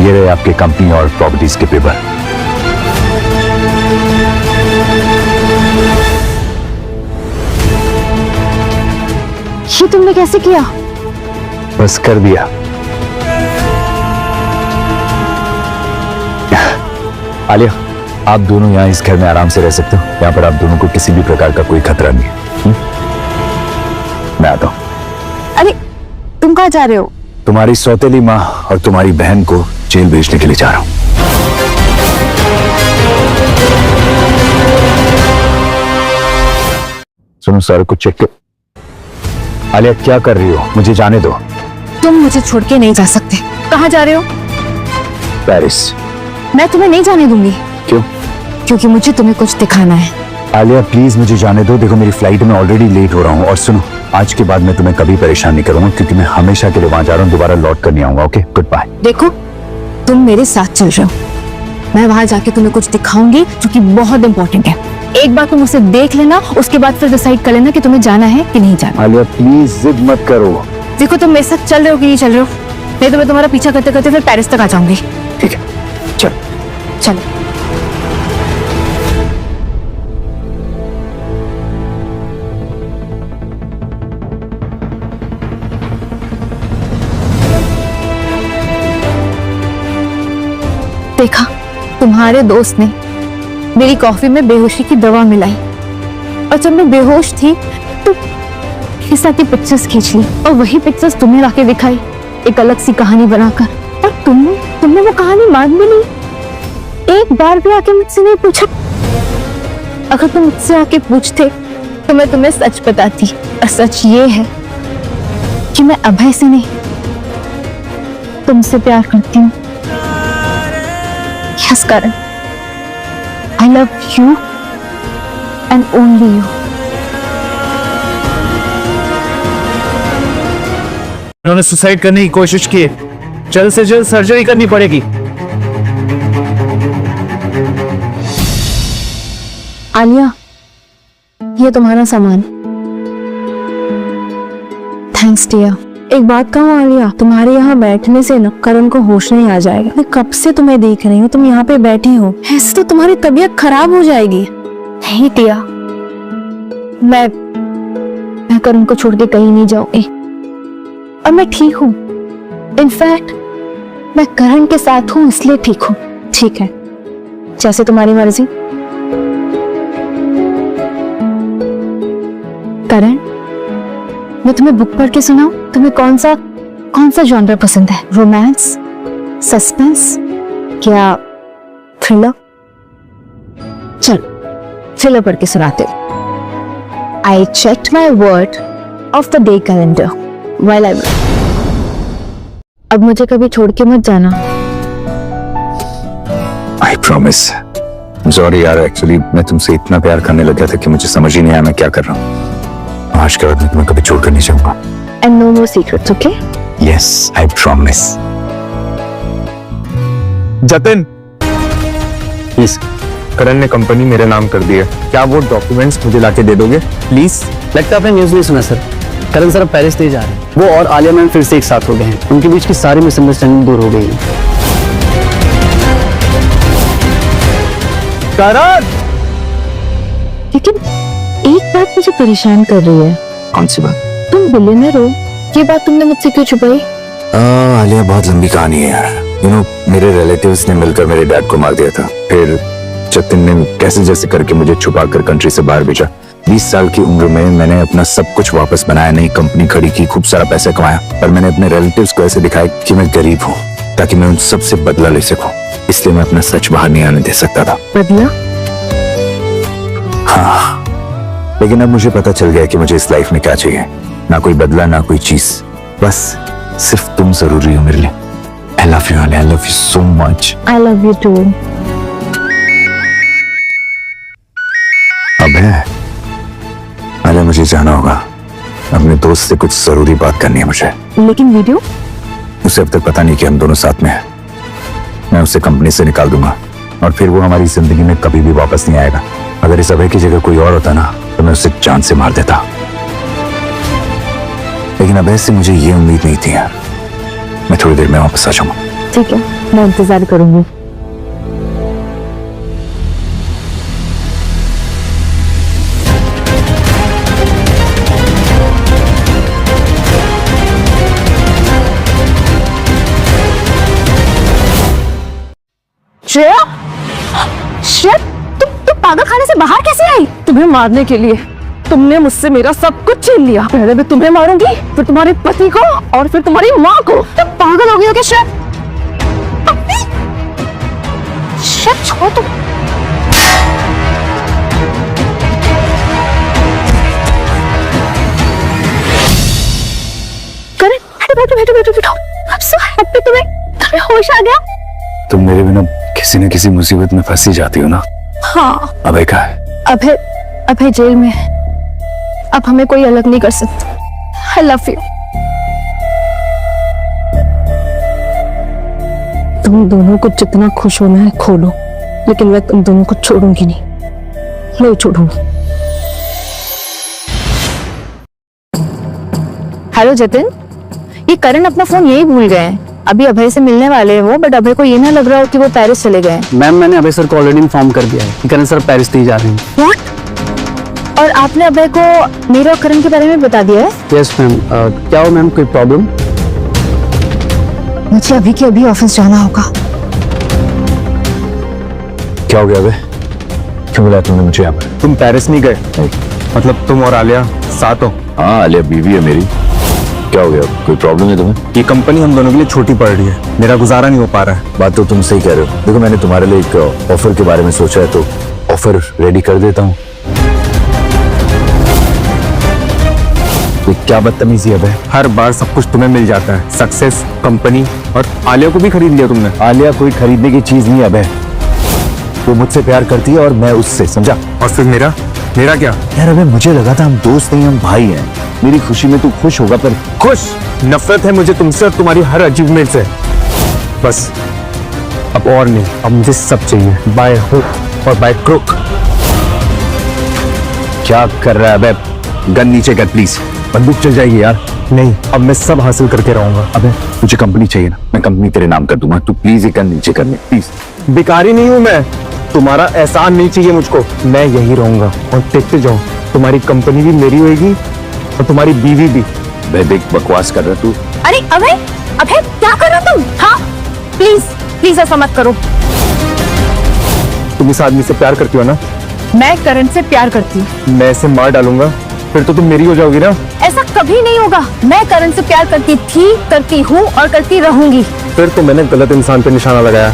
ये रहे आपके कंपनी और प्रॉपर्टीज के पेपर। ये तुमने कैसे किया? बस कर दिया। आलिया, आप दोनों यहाँ इस घर में आराम से रह सकते हो। यहाँ पर आप दोनों को किसी भी प्रकार का कोई खतरा नहीं है। मैं आता हूँ। अरे तुम कहाँ जा रहे हो? तुम्हारी सौतेली माँ और तुम्हारी बहन को जेल भेजने के लिए जा रहा हूँ। सुनो, सारा कुछ चेक कर। आलिया, क्या कर रही हो? मुझे जाने दो। तुम मुझे छोड़ के नहीं जा सकते। कहाँ जा रहे हो? पेरिस। मैं तुम्हें नहीं जाने दूंगी। क्यों? क्योंकि मुझे तुम्हें कुछ दिखाना है। आलिया प्लीज मुझे जाने दो। देखो मेरी फ्लाइट में ऑलरेडी लेट हो रहा हूँ। और सुनो, आज के बाद मैं तुम्हें कभी परेशान नहीं करूंगा, क्योंकि मैं हमेशा के लिए वहां जा रहा हूँ। दोबारा लौट कर नहीं आऊंगा। Okay, good bye. देखो, तुम मेरे साथ चल रहे हो। मैं वहां जाके तुम्हें कुछ दिखाऊंगी जो कि बहुत इंपॉर्टेंट है। एक बार तुम उसे देख लेना, उसके बाद फिर डिसाइड कर लेना कि तुम्हें जाना है कि नहीं जाना। आलिया प्लीज जिद मत करो। देखो, तुम मेरे साथ चल रहे हो कि नहीं चल रहे हो, नहीं तो मैं तुम्हारा पीछा करते करते फिर पेरिस तक आ जाऊंगी। ठीक है, चल। चलो। देखा, तुम्हारे दोस्त ने मेरी कॉफी में बेहोशी की दवा मिलाई, और जब मैं बेहोश थी तो मेरे साथ ही पिक्चर्स खींच ली, और वही पिक्चर्स तुम्हें लाके दिखाई, एक अलग सी कहानी बनाकर। और तुमने वो कहानी मान भी ली। एक बार भी आके मुझसे नहीं पूछा। अगर तुम मुझसे आके पूछते तो मैं तुम्हें सच बताती, और सच ये है कि मैं अभय से नहीं, तुमसे प्यार करती हूँ। Yes, Karan. I love you and only you. उन्होंने सुसाइड करने की कोशिश की। जल्द से जल्द सर्जरी करनी पड़ेगी। आलिया, ये तुम्हारा सामान। Thanks, dear. एक बात कहूँ आलिया, तुम्हारे यहाँ बैठने से ना करण को होश नहीं आ जाएगा। मैं कब से तुम्हें देख रही हूँ, तुम यहाँ पे बैठी हो, ऐसे तो तुम्हारी तबीयत खराब हो जाएगी। नहीं दिया, मैं करण को छोड़ के कहीं नहीं जाऊंगी, और मैं ठीक हूँ। इनफैक्ट मैं करण के साथ हूँ, इसलिए ठीक हूँ। ठीक है, जैसे तुम्हारी मर्जी। करण, मैं तुम्हें बुक पढ़ के सुनाऊं? तुम्हें कौन सा जॉनर पसंद है? रोमांस, सस्पेंस, क्या थ्रिलर? चल, थ्रिलर पढ़ के सुनाते हो। I checked my word of the day calendar while I was. अब मुझे कभी छोड़ के मत जाना। I promise. Sorry यार, एक्चुअली मैं तुमसे इतना प्यार करने लगा था कि मुझे समझ ही नहीं आया मैं क्या कर रहा हूँ। आज के बाद मैं तुम्हें कभी छोड़कर नहीं जाऊंगा। And no more secrets, okay? Yes, I promise. Jatin, please. Karan ने कंपनी मेरे नाम कर दी है। क्या वो डॉक्यूमेंट्स मुझे लाके दे दोगे प्लीज? लगता है आपने न्यूज़ नहीं सुना सर। करण सर अब पेरिस नहीं जा रहे हैं। वो और आलिया मैम फिर से एक साथ हो गए हैं। उनके बीच की सारी मिसअंडरस्टैंडिंग दूर हो गई है। करण! लेकिन एक बात मुझे परेशान कर रही है। कौन सी बात? तुम बिलियनर हो, ये बात तुमने मुझसे क्यों छुपाई? आलिया, बहुत लंबी कहानी है यार। मेरे रिलेटिव्स ने मिलकर मेरे डैड को मार दिया था। फिर जतिन ने कैसे जैसे करके मुझे छुपाकर कंट्री से बाहर भेजा। 20 साल की उम्र में मैंने अपना सब कुछ वापस बनाया, नई कंपनी खड़ी की, खूब सारा पैसा कमाया, पर मैंने अपने रिलेटिव्स को ऐसे दिखाया कि मैं गरीब हूँ, ताकि मैं उन सबसे बदला ले सकूं। इसलिए मैं अपना सच बाहर नहीं आने दे सकता था। बदला? हाँ, लेकिन अब मुझे पता चल गया कि मुझे इस लाइफ में क्या चाहिए। ना कोई बदला, ना कोई चीज, बस सिर्फ तुम जरूरी हो मेरे लिए। I love you, I love you so much. I love you too. अब है अरे, मुझे जाना होगा। अपने दोस्त से कुछ जरूरी बात करनी है मुझे। लेकिन वीडियो? उसे अब तक पता नहीं कि हम दोनों साथ में हैं। मैं उसे कंपनी से निकाल दूंगा और फिर वो हमारी जिंदगी में कभी भी वापस नहीं आएगा। अगर इस अभय की जगह कोई और होता ना, तो मैं उसे जान से मार देता। लेकिन अभय से मुझे ये उम्मीद नहीं थी यार। मैं थोड़ी देर में वापस आ जाऊंगा। ठीक है, मैं इंतजार करूंगी। श्रेया, श्रेया, तुम पागल खाने से बाहर कैसे आई? तुम्हें मारने के लिए। तुमने मुझसे मेरा सब कुछ छीन लिया। पहले मैं तुम्हें मारूंगी, फिर तुम्हारे पति को और फिर तुम्हारी माँ को। तुम पागल हो गई हो क्या श्रेया? श्रेया छोड़ तुम। करण, बैठो बैठो बैठो बैठो। I'm so happy तुम्हें होश आ गया। तुम मेरे बिना किसी न किसी मुसीबत में फंसी जाती हो ना। हाँ, अभय कहाँ है? अभय जेल में है। अब हमें कोई अलग नहीं कर सकता। I love you। तुम दोनों को जितना खुश होना है खो लो, लेकिन मैं तुम दोनों को छोड़ूंगी नहीं छोड़ूंगी। हेलो जतिन, ये करण अपना फोन यही भूल गए हैं। अभी अभय से मिलने वाले हैं वो, बट अभय को ये ना लग रहा हो कि वो पेरिस चले गए। मैम मैंने अभय सर को ऑलरेडी इन्फॉर्म कर दिया है कि करण सर पेरिस नहीं जा रहे हैं। What? और आपने अभय को मेरे और करण के बारे में बता दिया है? Yes ma'am. क्या हो मैम, कोई प्रॉब्लम? मुझे अभी के अभी ऑफिस जाना होगा। क्या हो गया अभय? क्यों बुलाया तुमने मुझे यहाँ पर? तुम पेरिस नहीं गए? मतलब तुम और आलिया साथ हो? हाँ, आलिया बीवी है मेरी। क्या हो गया? कोई प्रॉब्लम है तुम्हें? ये कंपनी हम दोनों के लिए छोटी पड़ रही है, मेरा गुजारा नहीं हो पा रहा है। बात तो तुम सही कह रहे हो। देखो, मैंने तुम्हारे लिए एक ऑफर के बारे में सोचा है, तो ऑफर रेडी कर देता हूँ। क्या बदतमीजी है? हर बार सब कुछ तुम्हें मिल जाता है, सक्सेस, कंपनी, और आलिया को भी खरीद लिया तुमने। आलिया कोई खरीदने की चीज नहीं है अभय। वो मुझसे प्यार करती है और मैं उससे, समझा? और फिर मेरा क्या? यार अबे, मुझे लगा था हम दोस्त नहीं, हम भाई हैं। मेरी खुशी में तू खुश होगा, पर खुश? नफरत है मुझे तुमसे और तुम्हारी हर अचीवमेंट से। बस अब और नहीं, अब मुझे सब चाहिए, बाय हुक और बाय क्रुक। क्या कर रहा है अबे? गन नीचे कर प्लीज, बंदूक चल जाएगी यार। नहीं, अब मैं सब हासिल करके रहूंगा। अबे मुझे कंपनी चाहिए ना, मैं कंपनी तेरे नाम कर दूंगा। तू प्लीज ये गन नीचे कर ले प्लीज। भिखारी नहीं हूं मैं, तुम्हारा एहसान नहीं चाहिए मुझको। मैं यही रहूंगा और देखते जाओ, तुम्हारी कंपनी भी मेरी होगी और तुम्हारी बीवी भी। देख, बकवास कर रहा तू। अरे अभय, अभय क्या कर रहे हो तुम? हाँ, प्लीज ऐसा मत करो। तुम इस आदमी से प्यार करती हो ना? मैं करण से प्यार करती हूँ। मैं इसे मार डालूंगा, फिर तो तुम मेरी हो जाओगी ना? ऐसा कभी नहीं होगा। मैं करण से प्यार करती थी, करती हूँ और करती रहूंगी। फिर तो मैंने गलत इंसान पे निशाना लगाया।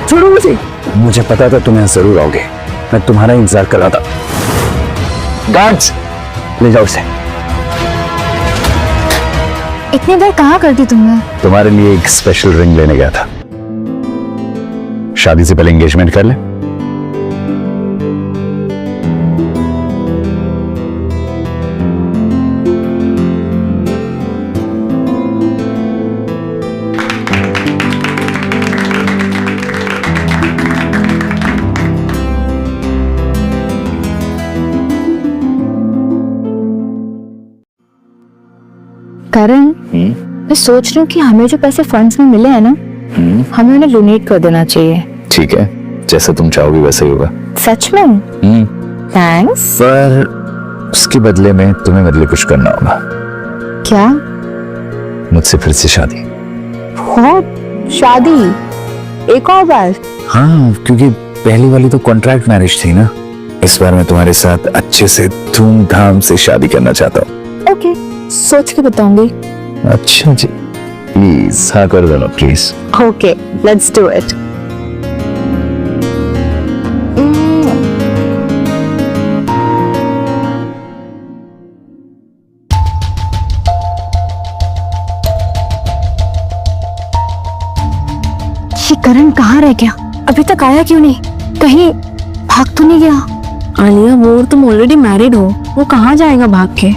छोड़ो मुझे पता था तुम यहाँ जरूर आओगे। मैं तुम्हारा इंतजार कर रहा था। गार्ड्स, ले जाओ इसे। इतनी देर कहाँ कर दी तुमने? तुम्हारे लिए एक स्पेशल रिंग लेने गया था। शादी से पहले एंगेजमेंट कर ले। करण, मैं सोच रही हूँ कि हमें जो पैसे फंड्स में मिले हैं ना, हमें उन्हें डोनेट कर देना चाहिए। ठीक है, जैसा तुम चाहोगी वैसा ही होगा। सच में? थैंक्स। पर उसके बदले में तुम्हें मेरे लिए कुछ करना होगा। क्या? मुझसे फिर से शादी। शादी? एक और बार? हाँ, क्योंकि पहली वाली तो कॉन्ट्रैक्ट मैरिज थी ना। इस बार मैं तुम्हारे साथ अच्छे से धूमधाम से शादी करना चाहता हूँ। ओके, सोच के बताऊंगी। अच्छा जी, प्लीज हाँ कर दो ना please. Okay, let's do it. ये करण कहाँ रह गया? अभी तक आया क्यों नहीं? कहीं भाग तो नहीं गया? आलिया, वो तुम ऑलरेडी मैरिड हो, वो कहाँ जाएगा भाग के?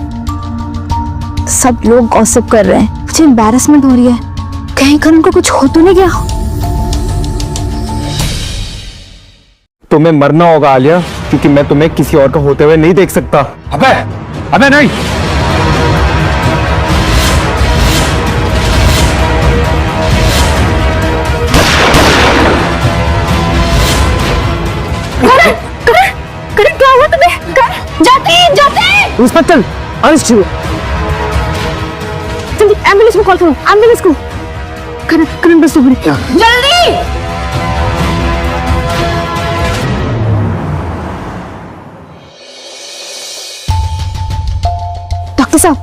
सब लोग गॉसिप कर रहे हैं, मुझे एम्बैरेसमेंट हो रही है। कहीं करण को कुछ हो तो नहीं गया? तुम्हें मरना होगा आलिया, क्योंकि मैं तुम्हें किसी और का होते हुए नहीं देख सकता। अबे अबे नहीं। करण क्या हुआ तुम्हें? जाते इंस्पेक्टर अरेस्ट हुए। जल्दी एम्बुलेंस को कॉल करो, एम्बुलेंस को। करण बस उभरी जल्दी। डॉक्टर साहब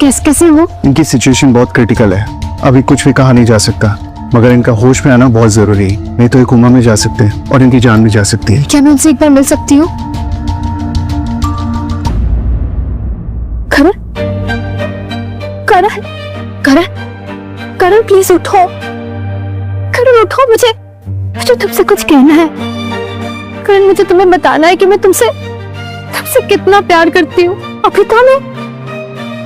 कैसे हो? इनकी सिचुएशन बहुत क्रिटिकल है, अभी कुछ भी कहा नहीं जा सकता, मगर इनका होश में आना बहुत जरूरी है, नहीं तो ये कोमा में जा सकते हैं और इनकी जान भी जा सकती है। क्या मैं उनसे एक बार मिल सकती हूँ? करण करण करण करण प्लीज उठो। करण उठो, मुझे तुमसे कुछ कहना है। करण मुझे तुम्हें बताना है कि मैं तुमसे कितना प्यार करती हूँ। अभी तो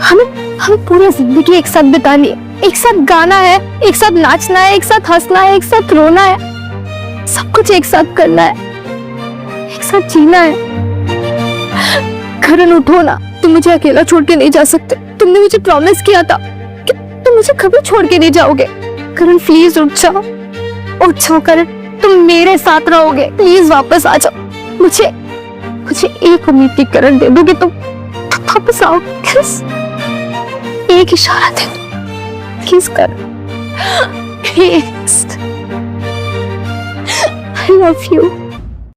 हमें पूरी जिंदगी एक साथ बितानी है, एक साथ गाना है, एक साथ नाचना है, एक साथ हंसना है, एक साथ रोना है, सब कुछ एक साथ करना है, एक साथ जीना है। करण उठो ना, तुम मुझे अकेला छोड़ के नहीं जा सकते। तुमने मुझे प्रॉमिस किया था कि तुम मुझे कभी छोड़ के नहीं जाओगे। करण प्लीज उठ जाओ करण, तुम मेरे साथ रहोगे। प्लीज वापस आ जाओ। मुझे एक उम्मीद की करण दे दो कि तुम वापस आओ। एक इशारा दे दो please Karan, please. I love you.